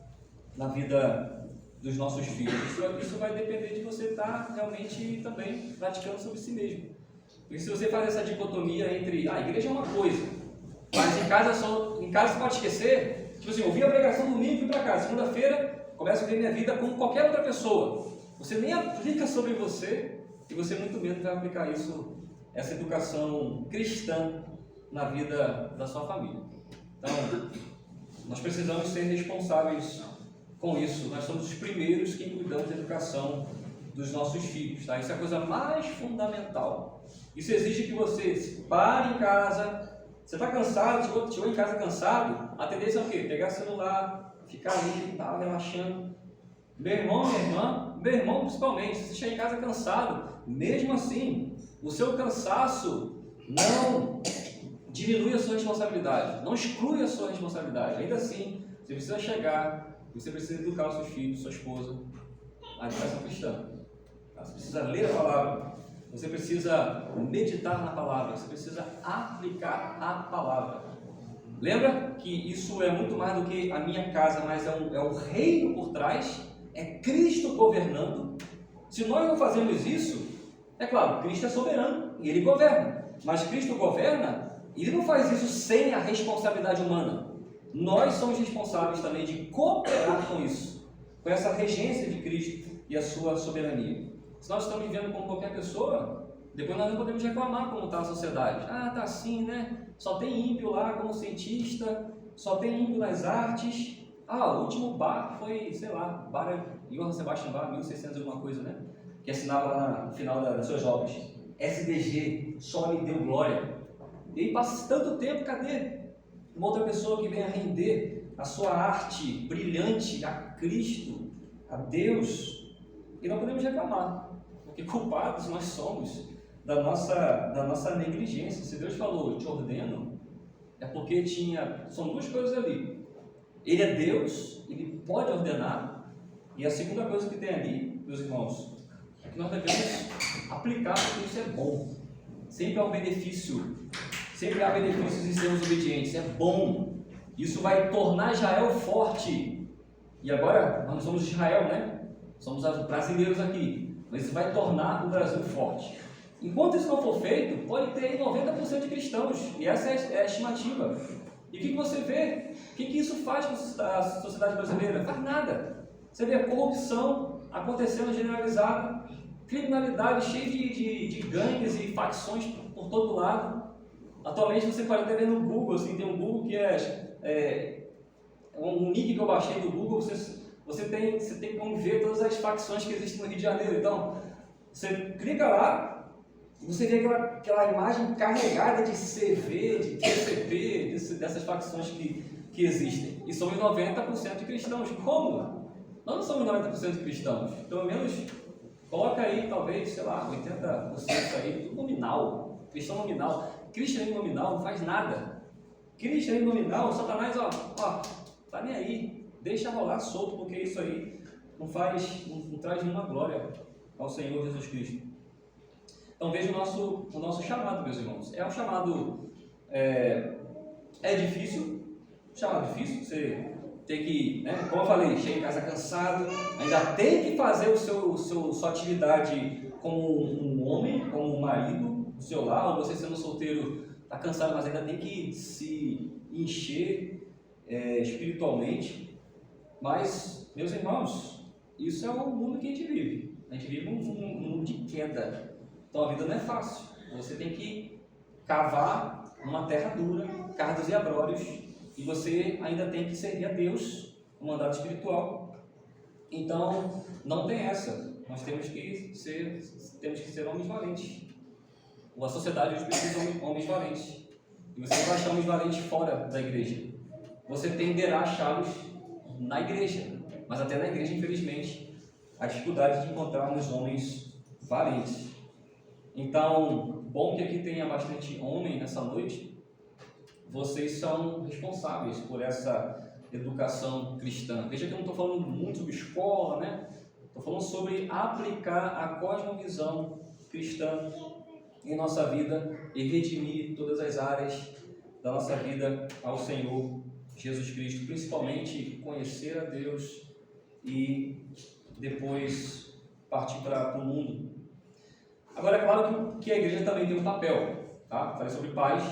na vida dos nossos filhos. Isso vai depender de você estar realmente também praticando sobre si mesmo. Porque se você faz essa dicotomia entre a igreja é uma coisa, mas em casa você pode esquecer, tipo assim, ouvi a pregação domingo e fui para casa, segunda-feira começo a ver minha vida como qualquer outra pessoa. Você nem aplica sobre você, e você muito menos vai aplicar isso essa educação cristã na vida da sua família. Então, nós precisamos ser responsáveis com isso. Nós somos os primeiros que cuidamos da educação dos nossos filhos, tá? Isso é a coisa mais fundamental. Isso exige que você pare em casa. Você está cansado, chegou em casa cansado, a tendência é o quê? Pegar celular, ficar ali, tá, relaxando. Meu irmão, minha irmã, meu irmão principalmente, se você chegar em casa cansado, mesmo assim, o seu cansaço não diminui a sua responsabilidade, não exclui a sua responsabilidade. Ainda assim, você precisa chegar, você precisa educar os seus filhos, sua esposa, a educação cristã. Você precisa ler a palavra, você precisa meditar na palavra, você precisa aplicar a palavra. Lembra que isso é muito mais do que a minha casa, mas é o reino por trás, é Cristo governando. Se nós não fazemos isso, é claro, Cristo é soberano e Ele governa, mas Cristo governa, Ele não faz isso sem a responsabilidade humana. Nós somos responsáveis também de cooperar com isso, com essa regência de Cristo e a sua soberania. Se nós estamos vivendo como qualquer pessoa, depois nós não podemos reclamar como está a sociedade. Ah, está assim, né? Só tem ímpio lá como cientista, só tem ímpio nas artes. Ah, o último Bach foi, sei lá, Johann Sebastian Bach, 1600 alguma coisa, né? Que assinava lá no final das suas obras. SDG, só lhe deu glória. E aí passa tanto tempo, cadê uma outra pessoa que venha render a sua arte brilhante a Cristo, a Deus? E não podemos reclamar, porque culpados nós somos da nossa negligência. Se Deus falou, eu te ordeno, é porque são duas coisas ali. Ele é Deus, Ele pode ordenar, e a segunda coisa que tem ali, meus irmãos, é que nós devemos aplicar porque isso é bom. Sempre há um benefício, sempre há benefícios em sermos obedientes, é bom. Isso vai tornar Israel forte. E agora, nós não somos Israel, né? Somos brasileiros aqui, mas isso vai tornar o Brasil forte. Enquanto isso não for feito, pode ter 90% de cristãos, e essa é a estimativa. E o que você vê? O que isso faz com a sociedade brasileira? Faz nada. Você vê a corrupção acontecendo generalizada, criminalidade cheia de gangues e facções por todo lado. Atualmente você pode até ver no Google, assim, tem um Google que um nick que eu baixei do Google, você tem como ver todas as facções que existem no Rio de Janeiro. Então, você clica lá, você vê aquela imagem carregada de CV, de TCP, dessas facções que existem. E somos 90% de cristãos. Como? Nós não somos 90% de cristãos. Pelo menos, coloca aí, talvez, sei lá, 80% aí, tudo nominal. Cristão nominal. Cristianismo nominal não faz nada. Cristianismo nominal, Satanás, tá nem aí. Deixa rolar solto, porque isso aí não traz nenhuma glória ao Senhor Jesus Cristo. Então veja o nosso chamado, meus irmãos. É um chamado, é difícil, você tem que, né, como eu falei, chega em casa cansado, ainda tem que fazer sua atividade como um homem, como um marido do seu lar, ou você sendo solteiro, está cansado, mas ainda tem que se encher espiritualmente. Mas, meus irmãos, isso é o mundo que a gente vive. A gente vive um mundo de queda. Então a vida não é fácil. Você tem que cavar uma terra dura, cardos e abrolhos, e você ainda tem que servir a Deus, um mandato espiritual. Então, não tem essa. Nós temos que ser homens valentes. A sociedade hoje precisa de homens valentes. E você não vai achar homens valentes fora da igreja. Você tenderá a achá-los na igreja, mas até na igreja, infelizmente, a dificuldade de encontrarmos homens valentes. Então, bom que aqui tenha bastante homem nessa noite. Vocês são responsáveis por essa educação cristã. Veja que eu não estou falando muito sobre escola, né? Estou falando sobre aplicar a cosmovisão cristã em nossa vida e redimir todas as áreas da nossa vida ao Senhor Jesus Cristo, principalmente conhecer a Deus e depois partir para o mundo. Agora, é claro que a igreja também tem um papel, tá? Falei sobre pais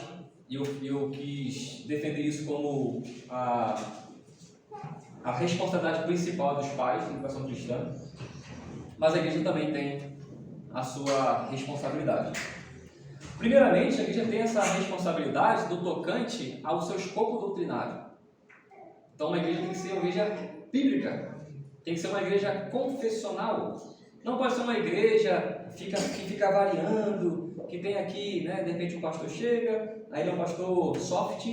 e eu quis defender isso como a responsabilidade principal dos pais na educação cristã, mas a igreja também tem a sua responsabilidade. Primeiramente, a igreja tem essa responsabilidade do tocante ao seu escopo doutrinário. Então, uma igreja tem que ser uma igreja bíblica, tem que ser uma igreja confessional. Não pode ser uma igreja que fica variando, que tem aqui, né, de repente o pastor chega, aí ele é um pastor soft,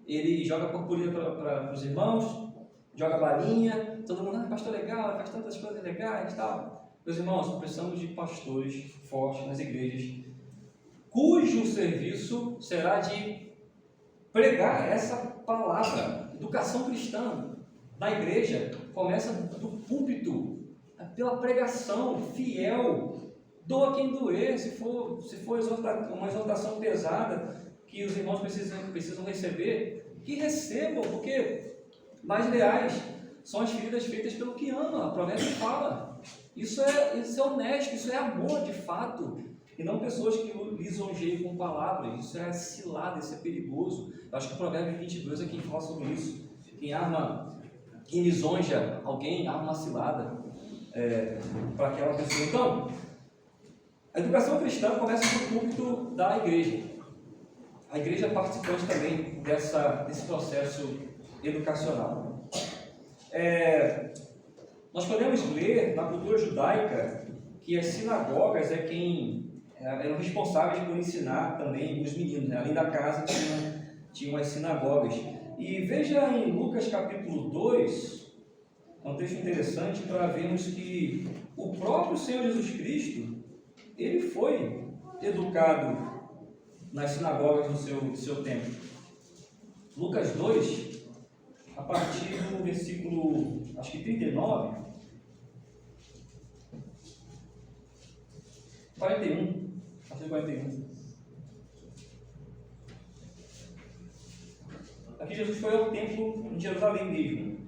ele joga purpurina para os irmãos, joga balinha, todo mundo, pastor legal, faz tantas coisas legais e tal. Meus irmãos, precisamos de pastores fortes nas igrejas, cujo serviço será de pregar essa palavra. Educação cristã na igreja começa do púlpito, pela pregação fiel, doa quem doer, se for uma exortação pesada que os irmãos precisam receber, que recebam, porque mais leais são as feridas feitas pelo que ama. A Provérbios fala, isso é honesto, isso é amor de fato, e não pessoas que lisonjeiam com palavras. Isso é cilada, isso é perigoso. Eu acho que o Provérbios 22 é quem fala sobre isso. Quem lisonja alguém, arma uma cilada para aquela pessoa. Então, a educação cristã começa no púlpito da igreja. A igreja é participante também desse processo educacional. Nós podemos ler na cultura judaica que as sinagogas eram responsáveis por ensinar também os meninos, né? Além da casa tinham as sinagogas. E veja em Lucas capítulo 2, é um texto interessante para vermos que o próprio Senhor Jesus Cristo, ele foi educado nas sinagogas do seu tempo. Lucas 2, a partir do versículo, acho que 39, 41, a partir do 41. Aqui Jesus foi ao templo em Jerusalém mesmo.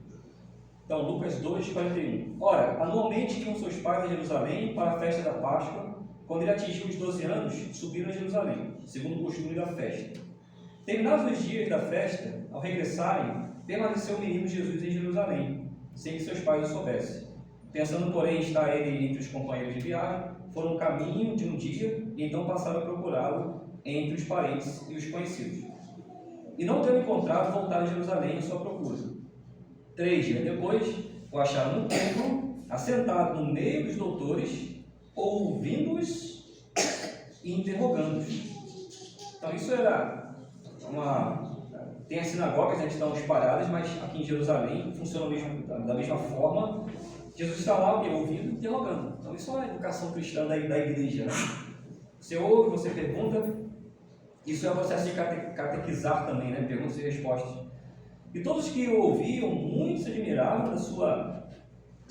Então, Lucas 2, 41. Ora, anualmente iam seus pais a Jerusalém para a festa da Páscoa. Quando ele atingiu os 12 anos, subiram a Jerusalém, segundo o costume da festa. Terminados os dias da festa, ao regressarem, permaneceu o menino Jesus em Jerusalém, sem que seus pais o soubessem. Pensando, porém, estar ele entre os companheiros de viagem, foram no caminho de um dia e então passaram a procurá-lo entre os parentes e os conhecidos. E não tendo encontrado, voltaram a Jerusalém em sua procura. 3 dias depois, o acharam no templo, assentado no meio dos doutores, ouvindo-os e interrogando-os. Então isso era tem as sinagogas, né, que estão espalhadas, mas aqui em Jerusalém funciona da mesma forma. Jesus está lá ouvindo e interrogando. Então isso é a educação cristã da igreja, né? Você ouve, você pergunta. Isso é o processo de catequizar também, né? Perguntas e respostas. E todos que o ouviam, muito se admiravam da sua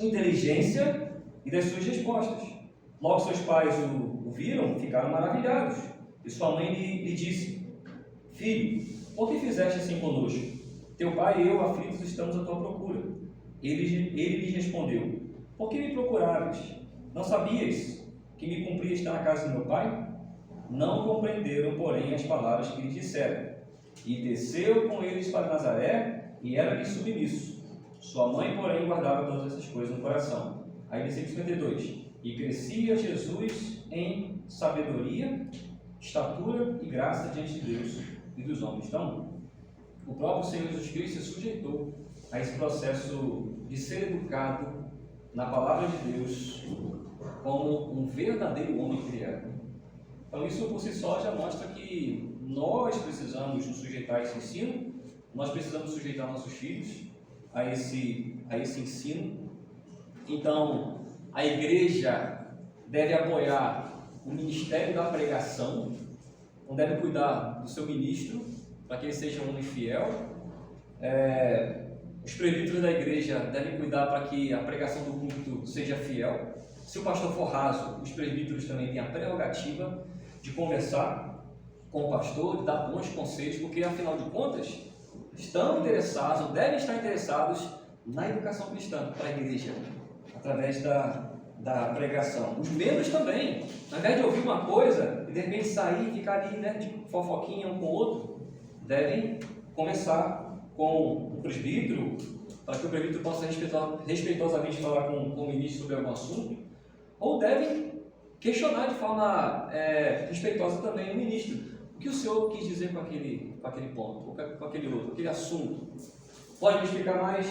inteligência e das suas respostas. Logo seus pais o viram, ficaram maravilhados. E sua mãe lhe disse: Filho, por que fizeste assim conosco? Teu pai e eu, aflitos, estamos à tua procura. Ele lhes respondeu: Por que me procuravas? Não sabias que me cumpria estar na casa do meu pai? Não compreenderam, porém, as palavras que lhes disseram. E desceu com eles para Nazaré, e era-lhe submisso. Sua mãe, porém, guardava todas essas coisas no coração. Aí, versículo 52. E crescia Jesus em sabedoria, estatura e graça diante de Deus e dos homens. Então, o próprio Senhor Jesus Cristo se sujeitou a esse processo de ser educado na palavra de Deus como um verdadeiro homem que ele era. Então isso por si só já mostra que nós precisamos nos sujeitar a esse ensino, nós precisamos sujeitar nossos filhos a esse ensino. Então a igreja deve apoiar o ministério da pregação, não deve cuidar do seu ministro para que ele seja um homem fiel. Os presbíteros da igreja devem cuidar para que a pregação do púlpito seja fiel. Se o pastor for raso, os presbíteros também têm a prerrogativa de conversar com o pastor, de dar bons conselhos, porque afinal de contas estão interessados, ou devem estar interessados na educação cristã para a igreja, através da pregação. Os membros também, ao invés de ouvir uma coisa e de repente sair e ficar ali, né, de fofoquinha um com o outro, devem conversar com o presbítero, para que o presbítero possa respeitosamente falar com o ministro sobre algum assunto, ou devem questionar de forma respeitosa também o ministro. O que o senhor quis dizer com aquele ponto, ou com aquele outro, aquele assunto? Pode me explicar mais?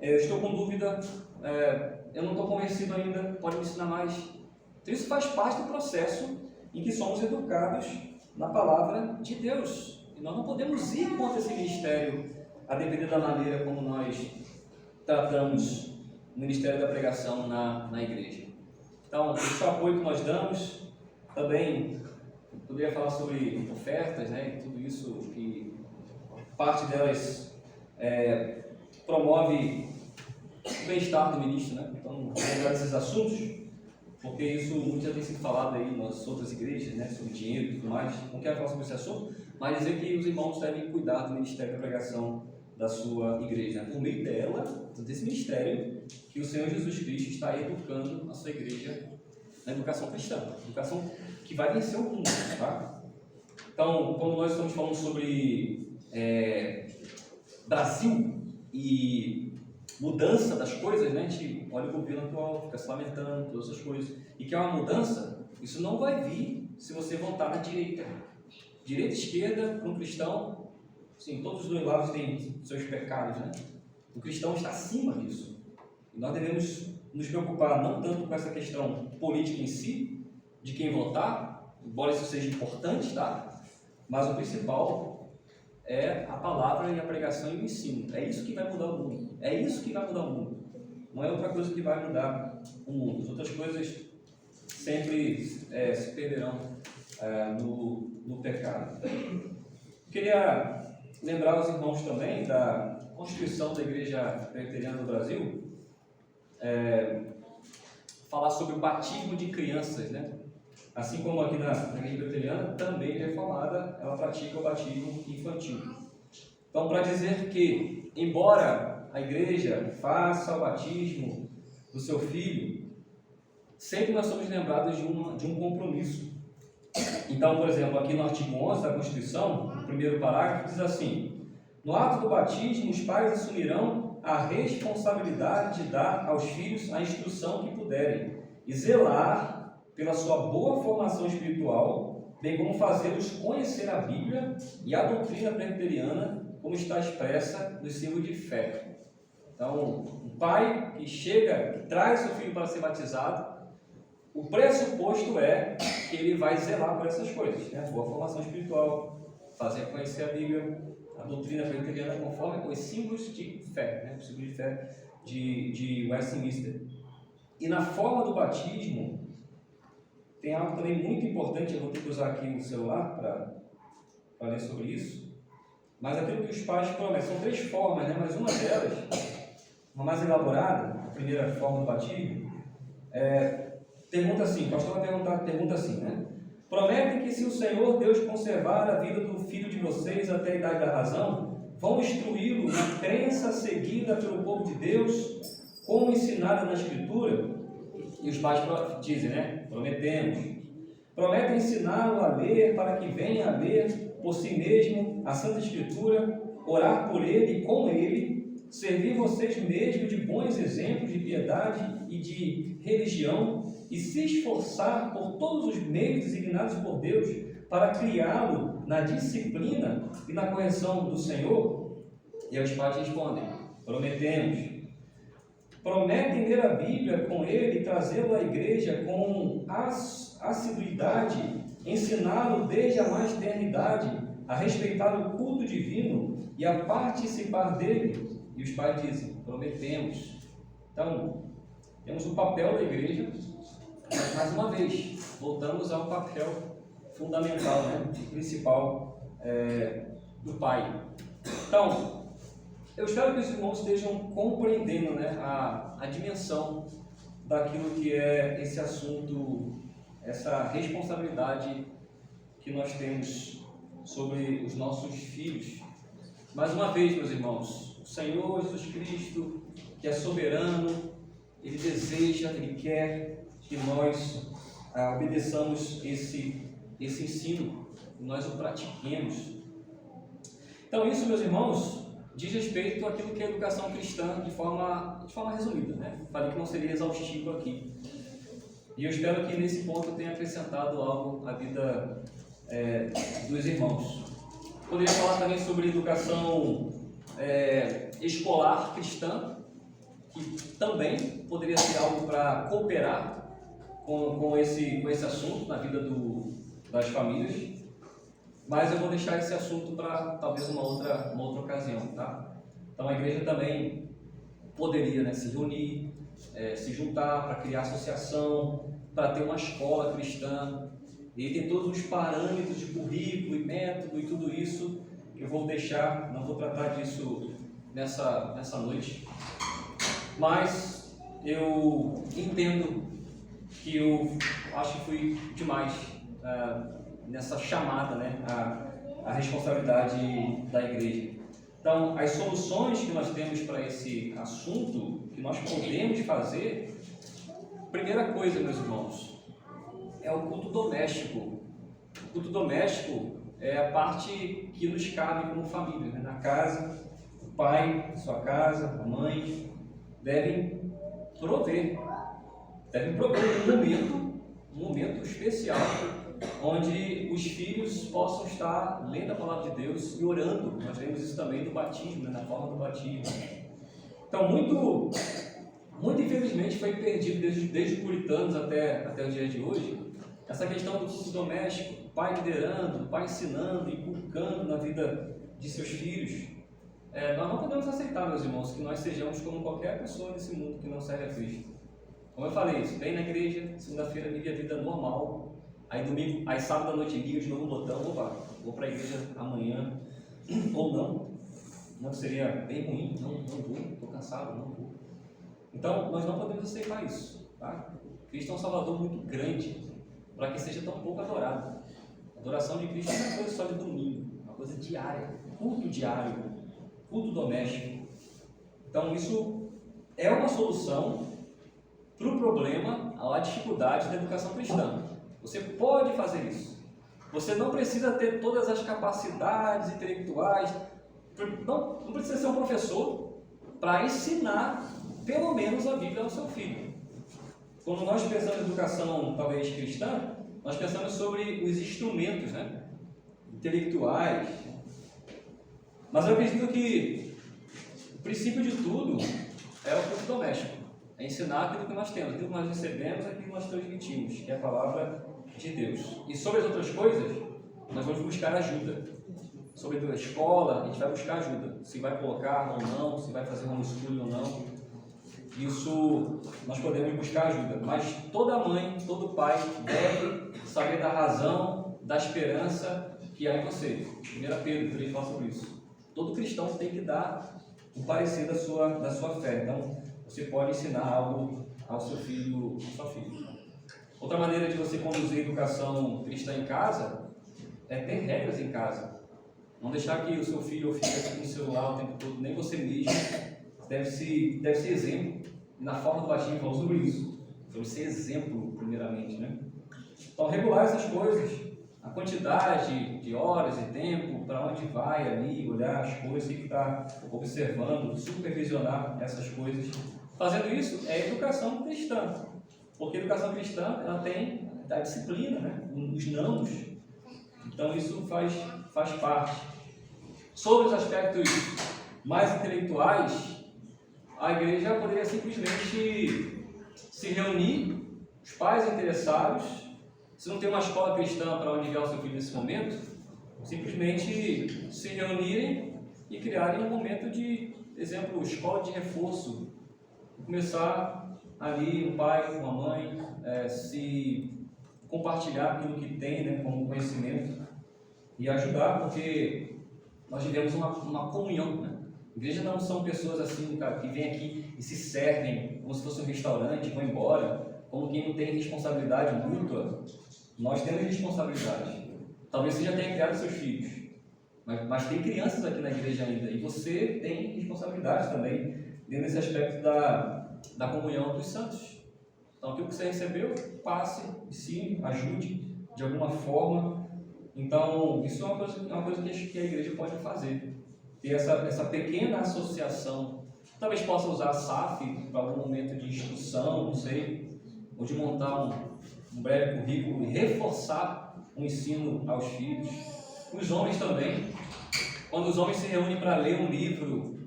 Eu estou com dúvida, eu não estou convencido ainda, pode me ensinar mais? Então isso faz parte do processo em que somos educados na palavra de Deus. E nós não podemos ir contra esse ministério a depender da maneira como nós tratamos o ministério da pregação na igreja. Então, esse apoio que nós damos, também poderia falar sobre ofertas, né, e tudo isso, que parte delas promove o bem-estar do ministro, né? Então, lembrar desses assuntos, porque isso muito já tem sido falado aí nas outras igrejas, né, sobre dinheiro e tudo mais. Não quero falar sobre esse assunto, mas dizer que os irmãos devem cuidar do ministério da pregação da sua igreja, né? Por meio dela, desse ministério, que o Senhor Jesus Cristo está educando a sua igreja na educação cristã, educação que vai vencer o mundo, tá? Então, quando nós estamos falando sobre Brasil e mudança das coisas, né? A gente olha o governo atual, fica se lamentando, todas essas coisas, e que é uma mudança, isso não vai vir se você voltar na direita. Direita e esquerda, para um cristão, sim, todos os dois lados têm seus pecados, né? O cristão está acima disso. E nós devemos nos preocupar não tanto com essa questão política em si, de quem votar, embora isso seja importante, tá? Mas o principal é a palavra e a pregação e o ensino. É isso que vai mudar o mundo. É isso que vai mudar o mundo. Não é outra coisa que vai mudar o mundo. As outras coisas sempre se perderão no pecado. Queria lembrar os irmãos também da Constituição da Igreja Presbiteriana do Brasil, falar sobre o batismo de crianças, né? Assim como aqui na Igreja Presbiteriana, também reformada, ela pratica o batismo infantil. Então, para dizer que, embora a igreja faça o batismo do seu filho, sempre nós somos lembrados de um compromisso. Então, por exemplo, aqui no artigo 11 da Constituição, no primeiro parágrafo, diz assim: no ato do batismo, os pais assumirão a responsabilidade de dar aos filhos a instrução que puderem e zelar pela sua boa formação espiritual, bem como fazê-los conhecer a Bíblia e a doutrina presbiteriana, como está expressa no símbolo de fé. Então, um pai que traz seu filho para ser batizado, o pressuposto é que ele vai zelar por essas coisas, né? Boa formação espiritual, fazer conhecer a Bíblia, a doutrina presbiteriana conforme os símbolos de fé, né? O símbolo de fé de Westminster. E na forma do batismo, tem algo também muito importante, eu vou ter que usar aqui o celular para ler sobre isso, mas aquilo que os pais prometem, são 3 formas, né? Mas uma delas, uma mais elaborada, a primeira forma do batismo, pergunta assim, o pastor pergunta assim, né? Prometem que se o Senhor Deus conservar a vida do filho de vocês até a idade da razão, vão instruí-lo na crença seguida pelo povo de Deus, como ensinada na Escritura? E os pais dizem, né? Prometemos. Prometem ensiná-lo a ler para que venha a ler por si mesmo a Santa Escritura, orar por ele e com ele, servir vocês mesmos de bons exemplos de piedade e de religião e se esforçar por todos os meios designados por Deus para criá-lo na disciplina e na correção do Senhor? E aí os pais respondem: prometemos. Prometem ler a Bíblia com ele e trazê-lo à igreja com assiduidade, ensiná-lo desde a mais tenra idade a respeitar o culto divino e a participar dele? E os pais dizem: prometemos. Então, temos o papel da igreja, mas mais uma vez, voltamos ao papel fundamental, né, principal do pai. Então, eu espero que os irmãos estejam compreendendo, né, a dimensão daquilo que é esse assunto, essa responsabilidade que nós temos sobre os nossos filhos. Mais uma vez, meus irmãos, o Senhor Jesus Cristo, que é soberano, Ele deseja, Ele quer que nós obedeçamos esse ensino, que nós o pratiquemos. Então, isso, meus irmãos, diz respeito àquilo que é a educação cristã de forma resumida, né? Falei que não seria exaustivo aqui. E eu espero que nesse ponto eu tenha acrescentado algo à vida dos irmãos. Poderia falar também sobre educação escolar cristã, que também poderia ser algo para cooperar com esse assunto na vida das famílias, mas eu vou deixar esse assunto para talvez uma outra ocasião, tá? Então a igreja também poderia, né, se reunir, se juntar para criar associação, para ter uma escola cristã, e tem todos os parâmetros de currículo e método e tudo isso. Eu vou deixar, não vou tratar disso nessa noite, mas eu entendo que eu acho que fui demais nessa chamada, né, a responsabilidade da igreja. Então, as soluções que nós temos para esse assunto, que nós podemos fazer, primeira coisa, meus irmãos, é o culto doméstico. O culto doméstico é a parte que nos cabe como família, né? Na casa, o pai, sua casa, a mãe, devem prover um momento especial, onde os filhos possam estar lendo a palavra de Deus e orando. Nós vemos isso também no batismo, né? Na forma do batismo. Então, muito infelizmente foi perdido desde os puritanos até os dias de hoje, essa questão do culto doméstico, pai liderando, pai ensinando, inculcando na vida de seus filhos. Nós não podemos aceitar, meus irmãos, que nós sejamos como qualquer pessoa desse mundo que não serve a Cristo. Como eu falei, vem na igreja, segunda-feira vive a vida normal, aí sábado à noite liga de novo um botão, opa, vou para a igreja amanhã, ou não seria bem ruim, não vou, estou cansado, não vou. Então, nós não podemos aceitar isso, tá? Cristo é um Salvador muito grande para que seja tão pouco adorado. A adoração de Cristo não é uma coisa só de domingo, é uma coisa diária, culto diário, culto doméstico. Então, isso é uma solução para o problema, à dificuldade da educação cristã. Você pode fazer isso. Você não precisa ter todas as capacidades intelectuais, não precisa ser um professor para ensinar pelo menos a Bíblia ao seu filho. Quando nós pensamos em educação, talvez cristã, nós pensamos sobre os instrumentos, né, intelectuais. Mas eu acredito que o princípio de tudo é o culto doméstico. É ensinar aquilo que nós temos, aquilo que nós recebemos, aquilo que nós transmitimos, que é a palavra de Deus. E sobre as outras coisas, nós vamos buscar ajuda. Sobre a escola, a gente vai buscar ajuda. Se vai colocar ou não, se vai fazer homeschooling ou não. Isso nós podemos buscar ajuda, mas toda mãe, todo pai deve saber da razão, da esperança que há em você. 1 Pedro 3 fala sobre isso. Todo cristão tem que dar o parecer da sua fé. Então, você pode ensinar algo ao seu filho, à sua filha. Outra maneira de você conduzir a educação cristã em casa é ter regras em casa. Não deixar que o seu filho fique no celular o tempo todo, nem você mesmo. Deve ser exemplo. E na forma do batismo falou sobre isso. Sobre ser exemplo, primeiramente, né? Então, regular essas coisas. A quantidade de horas e tempo, para onde vai ali, olhar as coisas, tem que estar observando, supervisionar essas coisas. Fazendo isso é educação cristã. Porque a educação cristã, ela tem a disciplina, né? Os nãos. Então, isso faz parte. Sobre os aspectos mais intelectuais, a igreja poderia simplesmente se reunir, os pais interessados, se não tem uma escola cristã para onde enviar o seu filho nesse momento, simplesmente se reunirem e criarem um momento de, exemplo, escola de reforço. Começar ali um pai, uma mãe, se compartilhar aquilo que tem, né, como conhecimento e ajudar, porque nós vivemos uma comunhão, né? Igreja não são pessoas assim, cara, que vêm aqui e se servem como se fosse um restaurante, vão embora, como quem não tem responsabilidade mútua. Nós temos responsabilidade. Talvez você já tenha criado seus filhos, mas tem crianças aqui na igreja ainda, e você tem responsabilidade também dentro desse aspecto da comunhão dos santos. Então, aquilo que você recebeu, passe, ensine, ajude de alguma forma. Então, isso é uma coisa que a igreja pode fazer. Ter essa pequena associação. Talvez possa usar a SAF para algum momento de instrução, não sei. ou de montar um breve currículo e reforçar o ensino aos filhos. Os homens também, quando os homens se reúnem para ler um livro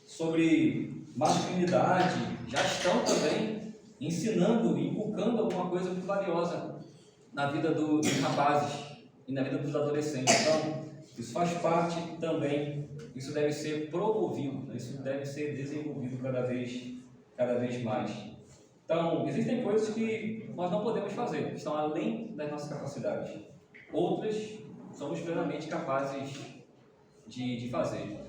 sobre masculinidade, já estão também ensinando e inculcando alguma coisa muito valiosa na vida dos rapazes e na vida dos adolescentes. Então, isso faz parte também, isso deve ser promovido, isso deve ser desenvolvido cada vez mais. Então, existem coisas que nós não podemos fazer, que estão além das nossas capacidades. Outras, somos plenamente capazes de fazer.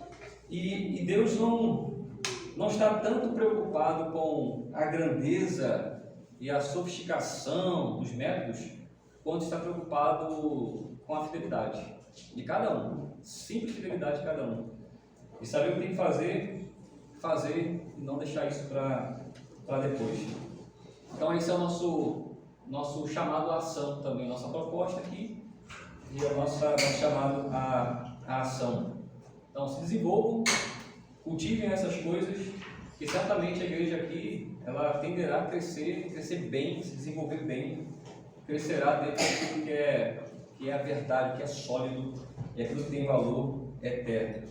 E Deus não está tanto preocupado com a grandeza e a sofisticação dos métodos, quanto está preocupado com a fidelidade de cada um, simples fidelidade de cada um. E saber o que tem que fazer e não deixar isso para depois. Então esse é o nosso chamado à ação também, nossa proposta aqui e o nosso chamado à ação. Então se desenvolvam, cultivem essas coisas, que certamente a igreja aqui ela tenderá a crescer bem, se desenvolver bem, crescerá dentro daquilo que é a verdade, que é sólido e aquilo que tem valor eterno.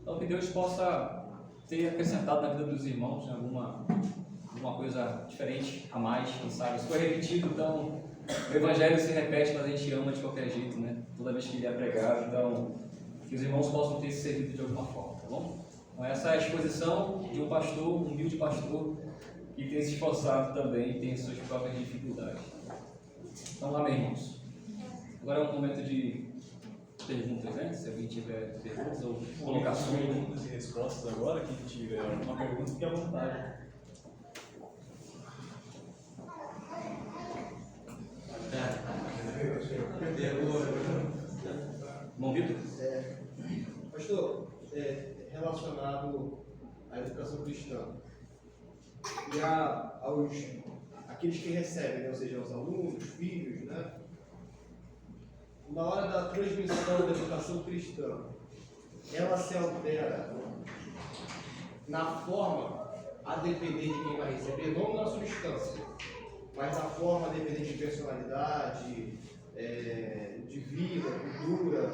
Então que Deus possa ter acrescentado na vida dos irmãos alguma coisa diferente a mais, quem sabe. Isso foi repetido, então o Evangelho se repete, mas a gente ama de qualquer jeito, né? Toda vez que ele é pregado, então que os irmãos possam ter se servido de alguma forma, tá bom? Então essa é a exposição de um pastor, um humilde pastor, que tem se esforçado também e tem suas próprias dificuldades. Então, amém, irmãos. Agora é um momento de perguntas, né? Se alguém tiver perguntas ou colocações.
Perguntas e respostas agora, quem tiver uma pergunta, fique à vontade.
Bom, Vitor?
Pastor, relacionado à educação cristã e aqueles que recebem, né? Ou seja, os alunos, os filhos, né? Na hora da transmissão da educação cristã, ela se altera na forma a depender de quem vai receber, não na substância, mas a forma a depender de personalidade, de vida, cultura.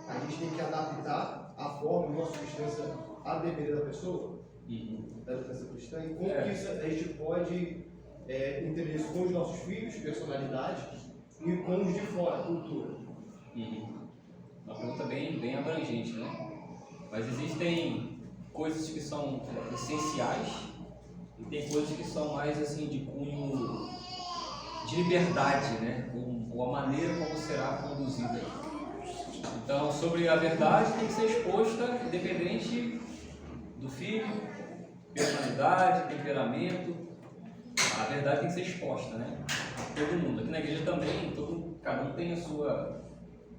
A gente tem que adaptar a forma, não a substância, a depender da pessoa, da educação cristã, e como que isso, a gente pode entender isso com os nossos filhos, personalidade, e com os de fora, cultura.
Uma pergunta bem abrangente, né? Mas existem coisas que são essenciais e tem coisas que são mais assim de cunho de liberdade, né? Ou a maneira como será conduzida. Então, sobre a verdade tem que ser exposta independente do filho, personalidade, temperamento. A verdade tem que ser exposta, né? Todo mundo. Aqui na igreja também, cada um tem a sua...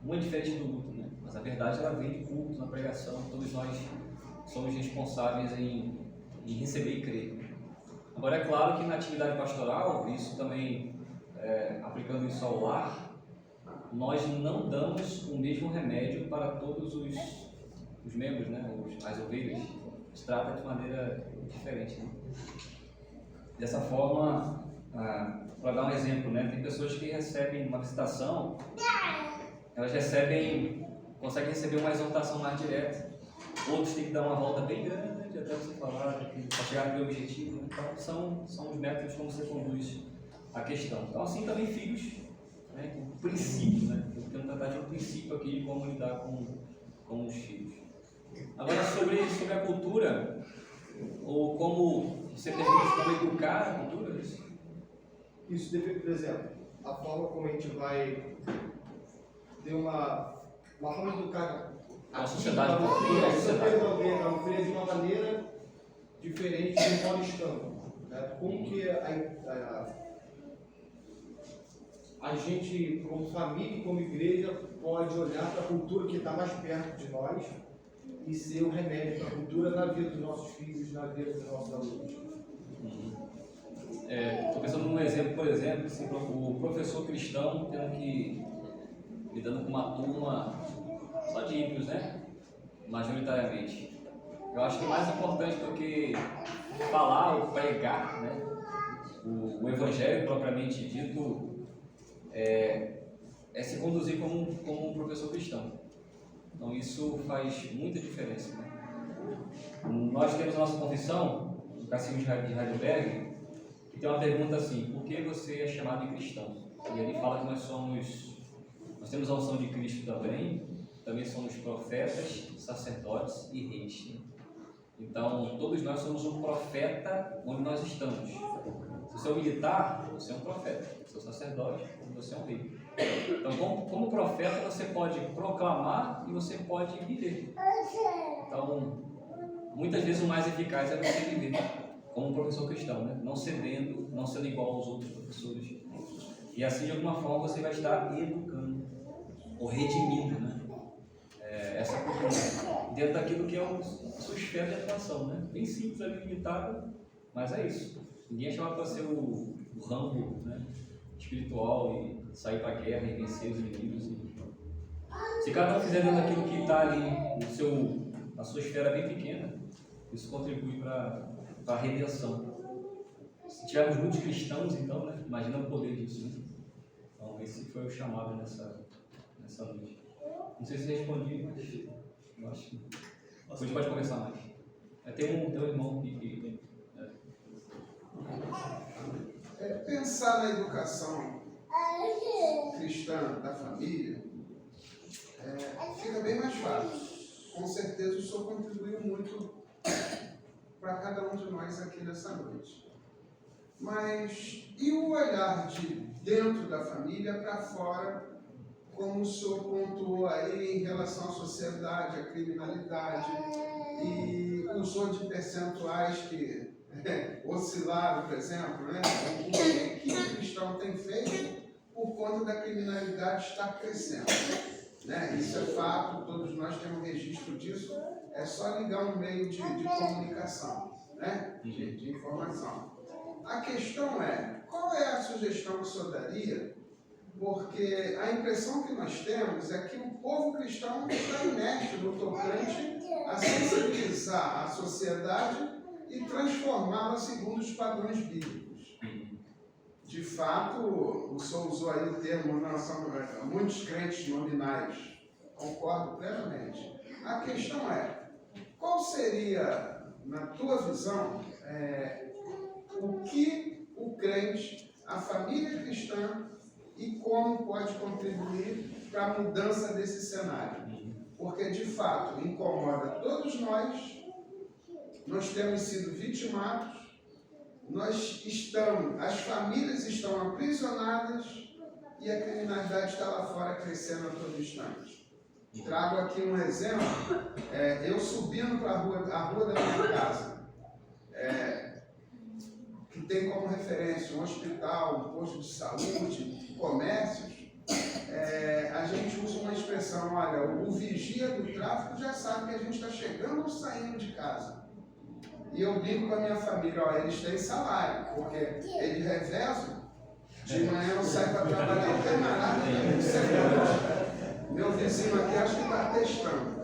Um é diferente do outro, né? Mas a verdade ela vem de culto, na pregação. Todos nós somos responsáveis em receber e crer. Agora é claro que na atividade pastoral, isso também, aplicando isso ao lar, nós não damos o mesmo remédio para todos os membros, né? As ovelhas. Se trata de maneira diferente, né? Dessa forma, para dar um exemplo, né? Tem pessoas que recebem uma visitação, elas conseguem receber uma exortação mais direta. Outros têm que dar uma volta bem grande até você falar, para chegar no objetivo. Então, são os métodos como você conduz a questão. Então, assim também filhos, né? O princípio, né? Eu tenho tratar de um princípio aqui de como lidar com os filhos. Agora, sobre a cultura, ou como você pergunta como educar a cultura,
Isso depende, por exemplo, a forma como a gente vai ter uma forma de educar
a sociedade
a ovelha de uma maneira diferente do paulistano, né? Como que a gente, como família e como igreja, pode olhar para a cultura que está mais perto de nós e ser um remédio para a cultura na vida dos nossos filhos, na vida dos nossos alunos.
Estou pensando num exemplo, por exemplo, assim, o professor cristão lidando com uma turma só de ímpios, né? Majoritariamente. Eu acho que mais importante do que falar ou pregar, né? o evangelho propriamente dito é se conduzir como um professor cristão. Então isso faz muita diferença, né? Nós temos a nossa confissão, o Catecismo de Heidelberg, que tem uma pergunta assim: por que você é chamado de cristão? E ele fala que nós temos a unção de Cristo também somos profetas, sacerdotes e reis, né? Então, todos nós somos um profeta onde nós estamos. Se você é um militar, você é um profeta. Se você é um sacerdote, você é um rei. Então, como profeta, você pode proclamar e você pode viver. Então, muitas vezes o mais eficaz é você viver como um professor cristão, né? Não cedendo, não sendo igual aos outros professores. E assim, de alguma forma, você vai estar educando ou redimindo, né? Essa cultura dentro daquilo que é a sua esfera de atuação, né? Bem simples, limitada, mas é isso. Ninguém é chamado para ser o Rambo, né, espiritual e sair para a guerra e vencer os inimigos. Se cada um fizer dentro daquilo que está ali, a sua esfera bem pequena, isso contribui para a redenção. Se tivermos muitos cristãos, então, né, imagina o poder disso. Né? Então, esse foi o chamado nessa noite. Não sei se respondi, mas eu acho que depois pode conversar mais. Tem um irmão que
pensar na educação cristã da família fica bem mais fácil. Com certeza o senhor contribuiu muito para cada um de nós aqui nessa noite. Mas e o olhar de dentro da família para fora, como o senhor pontuou aí em relação à sociedade, à criminalidade, e usou de percentuais que oscilaram, por exemplo, né? O que o cristão tem feito por conta da criminalidade estar crescendo, né? Isso é fato, todos nós temos registro disso, é só ligar um meio de comunicação, né? De informação. A questão é, qual é a sugestão que o senhor daria? Porque a impressão que nós temos é que o povo cristão está inerte no tocante a sensibilizar a sociedade e transformá-la segundo os padrões bíblicos. De fato, o senhor usou aí o termo, nós somos muitos crentes nominais. Concordo plenamente. A questão é, qual seria, na tua visão, o que o crente, a família cristã, e como pode contribuir para a mudança desse cenário? Porque, de fato, incomoda todos nós temos sido vitimados, as famílias estão aprisionadas e a criminalidade está lá fora crescendo a todo instante. Trago aqui um exemplo, eu subindo para a rua da minha casa, que tem como referência um hospital, um posto de saúde, comércios, a gente usa uma expressão, olha, o vigia do tráfico já sabe que a gente está chegando ou saindo de casa. E eu brinco com a minha família, ó, eles têm salário, porque eles revezam, de manhã eu saio para trabalhar, o camarada meu vizinho aqui acho que está testando.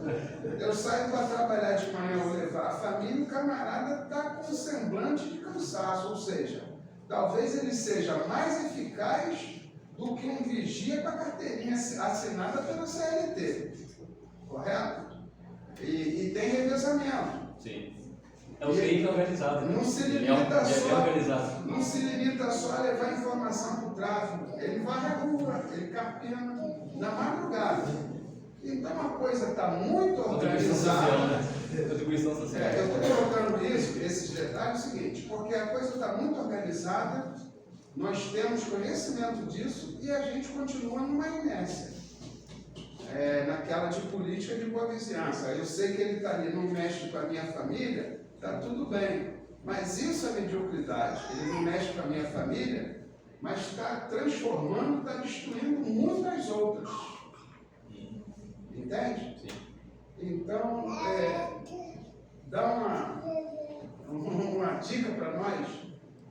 Eu saio para trabalhar de manhã, eu levar a família, o camarada está com um semblante de cansaço, ou seja, talvez ele seja mais eficaz do que um vigia com a carteirinha assinada pela CLT. Correto? E tem revezamento.
Sim. É um meio organizado.
Não se limita só a levar informação para o tráfico. Ele vai à rua, ele capina na madrugada. Então a coisa está muito organizada.
Contribuição social.
Eu estou colocando esses detalhes, é o seguinte, porque a coisa está muito organizada, nós temos conhecimento disso e a gente continua numa inércia. Naquela de política de boa vizinhança. Eu sei que ele está ali, não mexe com a minha família, está tudo bem. Mas isso é mediocridade. Ele não mexe com a minha família, mas está transformando, está destruindo muitas outras. Entende?
Sim.
Então, dá uma dica para nós.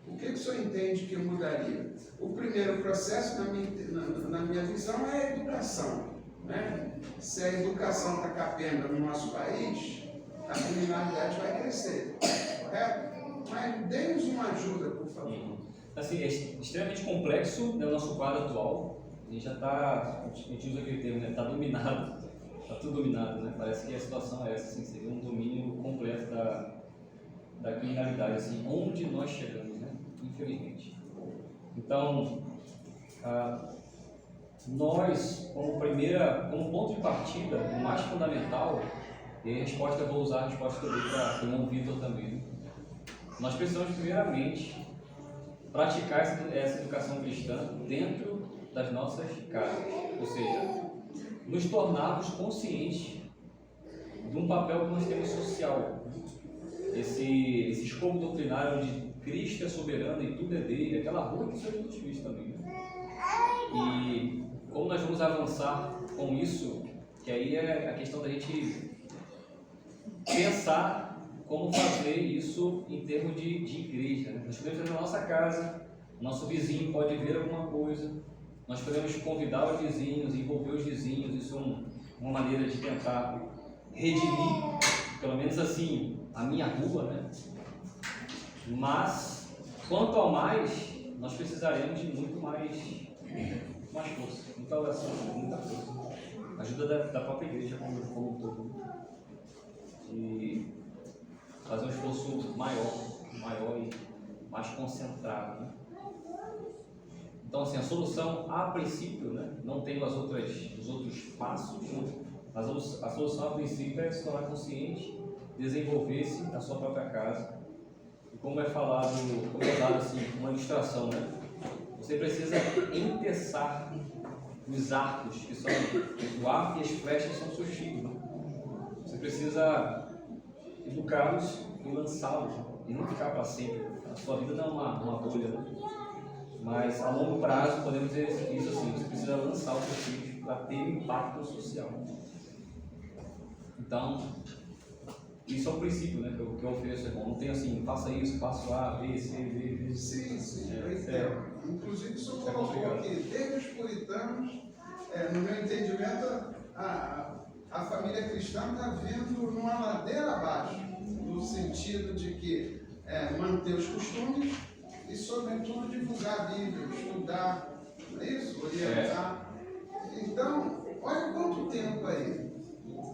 O que o senhor entende que mudaria? O primeiro processo, na minha visão, é a educação. Né? Se a educação está capenga no nosso país, a criminalidade vai crescer. Correto? Mas dê-nos uma ajuda, por favor.
assim, é extremamente complexo, né, o nosso quadro atual. A gente já está, a gente usa aquele termo, né, está dominado, está tudo dominado, né? Parece que a situação é essa, assim, seria um domínio completo da criminalidade, assim, onde nós chegamos, né? Infelizmente. Então, nós, como ponto de partida, o mais fundamental, e a resposta eu vou usar a resposta também para o irmão Vitor também, né? Nós precisamos primeiramente praticar essa educação cristã dentro das nossas casas, ou seja, nos tornarmos conscientes de um papel que nós temos social. Esse escopo doutrinário onde Cristo é soberano e tudo é dele, aquela rua que Jesus nos fez também, né? E como nós vamos avançar com isso, que aí é a questão da gente pensar como fazer isso em termos de igreja, né? Nós podemos fazer na nossa casa, nosso vizinho pode ver alguma coisa, nós podemos convidar os vizinhos, envolver os vizinhos, isso é uma maneira de tentar redimir, pelo menos assim, a minha rua, né? Mas, quanto ao mais, nós precisaremos de muito mais força, muita oração, muita força. Ajuda da própria igreja como um todo. E fazer um esforço maior e mais concentrado, né? Então, assim, a solução, a princípio, né, não tem os outros passos, né? Mas a solução, a princípio, é se tornar consciente, desenvolver-se na sua própria casa. E como é falado, assim, uma ilustração, né? Você precisa entessar os arcos, que são o arco e as flechas são seus filhos, né? Você precisa educá-los e lançá-los, e não ficar para sempre. A sua vida não é uma bolha, né? Mas a longo prazo podemos dizer isso assim: você precisa lançar os seus filhos para ter impacto social. Então, isso é o princípio, né, que eu ofereço, irmão. Não tem assim, faça isso, passo A, B, C, D, D.
Sim, inclusive, o senhor colocou aqui, desde os puritanos, no meu entendimento, a família cristã está vindo numa ladeira abaixo, no sentido de que manter os costumes e, sobretudo, divulgar a Bíblia, estudar, não é isso? Orientar. Então, olha quanto tempo aí.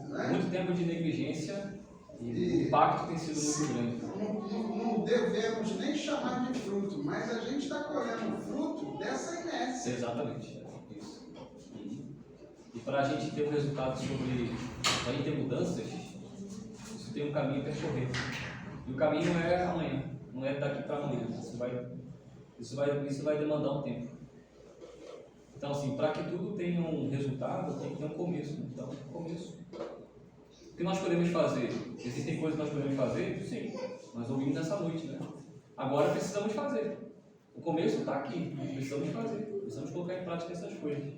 Né?
Muito tempo de negligência e o impacto tem sido muito grande.
Não devemos nem chamar de fruto, mas a gente está colhendo o fruto dessa inércia.
Exatamente, isso. E para a gente ter um resultado para a gente ter mudanças, isso tem um caminho a percorrer. E o caminho não é amanhã, não é daqui para amanhã. Isso vai demandar um tempo. Então, assim, para que tudo tenha um resultado, tem que ter um começo. Então, começo. O que nós podemos fazer? Existem coisas que nós podemos fazer? Sim. Nós ouvimos essa noite, né? Agora precisamos fazer. O começo está aqui. Precisamos fazer. Precisamos colocar em prática essas coisas.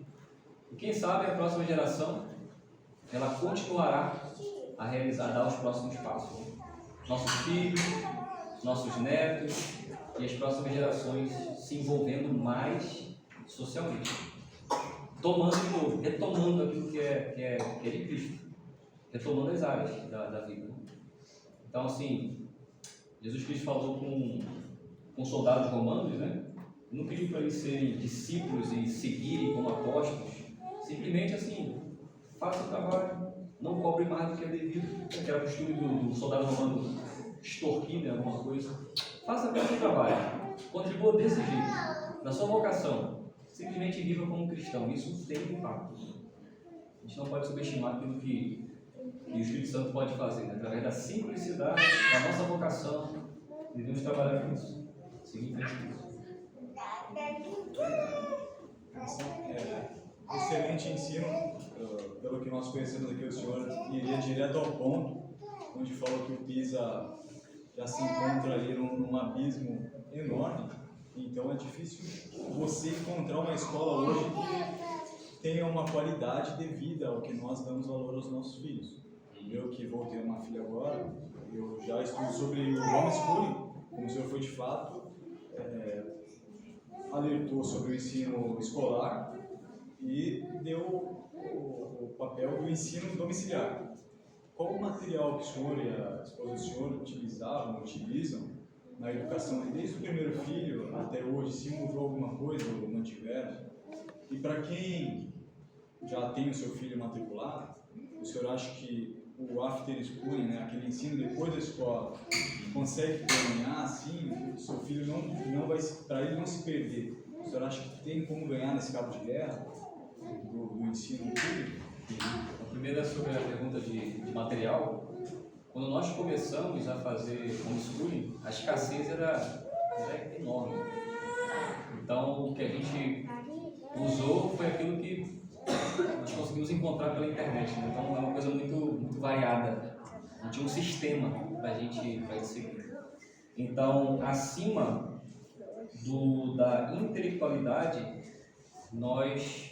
E quem sabe a próxima geração, ela continuará a dar os próximos passos. Nossos filhos, nossos netos e as próximas gerações se envolvendo mais socialmente. Tomando de novo, retomando aquilo que é de Cristo. Retomando as áreas da vida. Então, assim, Jesus Cristo falou com soldados romanos, né? Não pediu para eles serem discípulos e seguirem como apóstolos. Simplesmente assim, faça o trabalho, não cobre mais do que é devido. Aquela costume do soldado romano extorquir, né, alguma coisa. Faça apenas o trabalho, contribua desse jeito, na sua vocação. Simplesmente viva como cristão. Isso tem impacto. A gente não pode subestimar aquilo que o Espírito Santo pode fazer, né? Através da simplicidade da nossa vocação, devemos trabalhar com isso. Seguir em frente com isso.
Excelente ensino, pelo que nós conhecemos aqui, o senhor iria direto ao ponto, onde falou que o PISA já se encontra ali num abismo enorme. Então é difícil você encontrar uma escola hoje que tenha uma qualidade devida ao que nós damos valor aos nossos filhos. Eu que vou ter uma filha agora, eu já estudo sobre o homeschooling, como o senhor foi de fato, alertou sobre o ensino escolar e deu o papel do ensino domiciliar. Qual o material que o senhor e a esposa do senhor utilizam na educação desde o primeiro filho até hoje, se mudou alguma coisa ou mantiveram? E para quem já tem o seu filho matriculado, o senhor acha que o after schooling, né, aquele ensino depois da escola, consegue ganhar assim, o seu filho não vai, para ele não se perder? O senhor acha que tem como ganhar nesse cabo de guerra do ensino público?
A primeira sobre a pergunta de material. Quando nós começamos a fazer homeschooling, a escassez era enorme. Então, o que a gente usou foi aquilo que nós conseguimos encontrar pela internet. Né? Então, é uma coisa muito variada. Não tinha um sistema para a gente seguir. Então, acima da intelectualidade, nós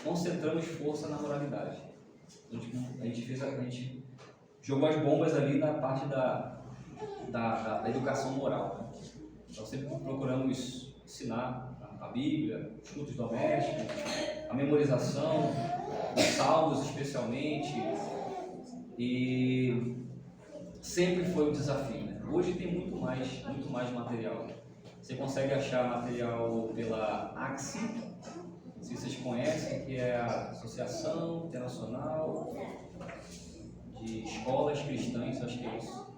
concentramos força na moralidade. A gente jogou as bombas ali na parte da educação moral. Né? Então, sempre procuramos ensinar a Bíblia, os cultos domésticos, a memorização, os salmos especialmente, e sempre foi um desafio. Né? Hoje tem muito mais material. Você consegue achar material pela AXI, não sei se vocês conhecem, que é a Associação Internacional de Escolas Cristãs, acho que é isso.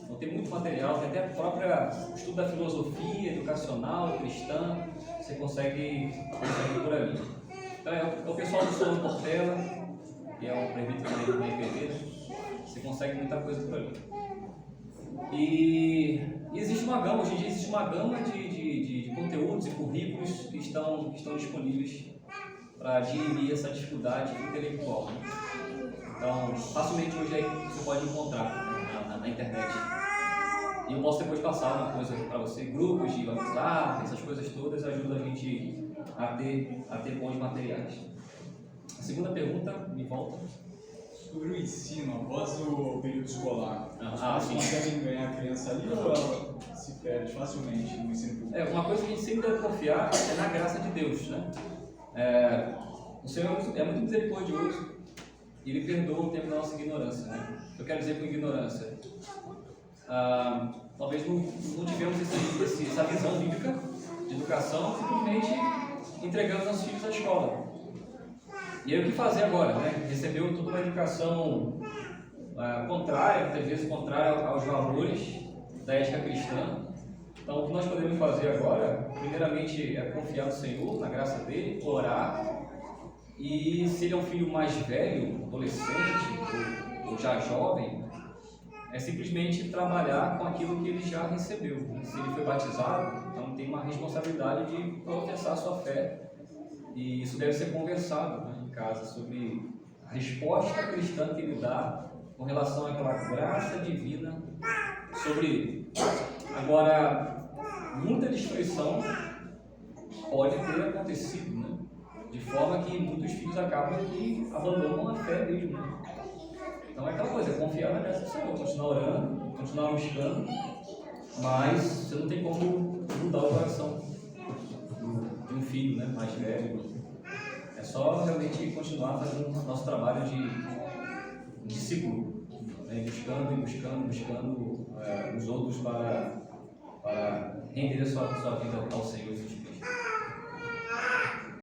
Então tem muito material, tem até o estudo da filosofia educacional cristã, você consegue por ali. Então é o pessoal do Solon Portela, que é um presbítero da IPV, você consegue muita coisa por ali. E existe uma gama, hoje em dia existe uma gama de conteúdos e currículos que estão disponíveis para dirimir essa dificuldade intelectual. Né? Então, facilmente hoje aí você pode encontrar na internet. E eu posso depois passar uma coisa para você, grupos de WhatsApp, essas coisas todas ajudam a gente a ter bons materiais. A segunda pergunta, me volta.
Sobre o ensino após o período escolar, os pais
sim.
conseguem ganhar a criança ali ou ela se perde facilmente no ensino público?
Uma coisa que a gente sempre deve confiar é na graça de Deus, né? O Senhor é muito misericordioso e Ele perdoa o tempo da nossa ignorância, né? Eu quero dizer com ignorância, talvez não tivemos essa visão bíblica de educação, simplesmente entregamos nossos filhos à escola. E aí o que fazer agora, né? Recebeu toda uma educação contrária, muitas vezes contrária aos valores da ética cristã. Então o que nós podemos fazer agora, primeiramente, é confiar no Senhor, na graça dele, orar. E se ele é um filho mais velho, adolescente ou já jovem, é simplesmente trabalhar com aquilo que ele já recebeu. Se ele foi batizado, então tem uma responsabilidade de professar a sua fé. E isso deve ser conversado, né, em casa, sobre a resposta cristã que ele dá com relação àquela graça divina sobre ele. Agora, muita destruição pode ter acontecido, né? De forma que muitos filhos acabam que abandonam a fé mesmo. Né? Então é aquela coisa, é confiar na graça do Senhor, continuar orando, continuar buscando, mas você não tem como mudar o coração de um filho, né, mais velho. É só realmente continuar fazendo o nosso trabalho de discípulo, né, buscando os outros para render a sua vida ao Senhor.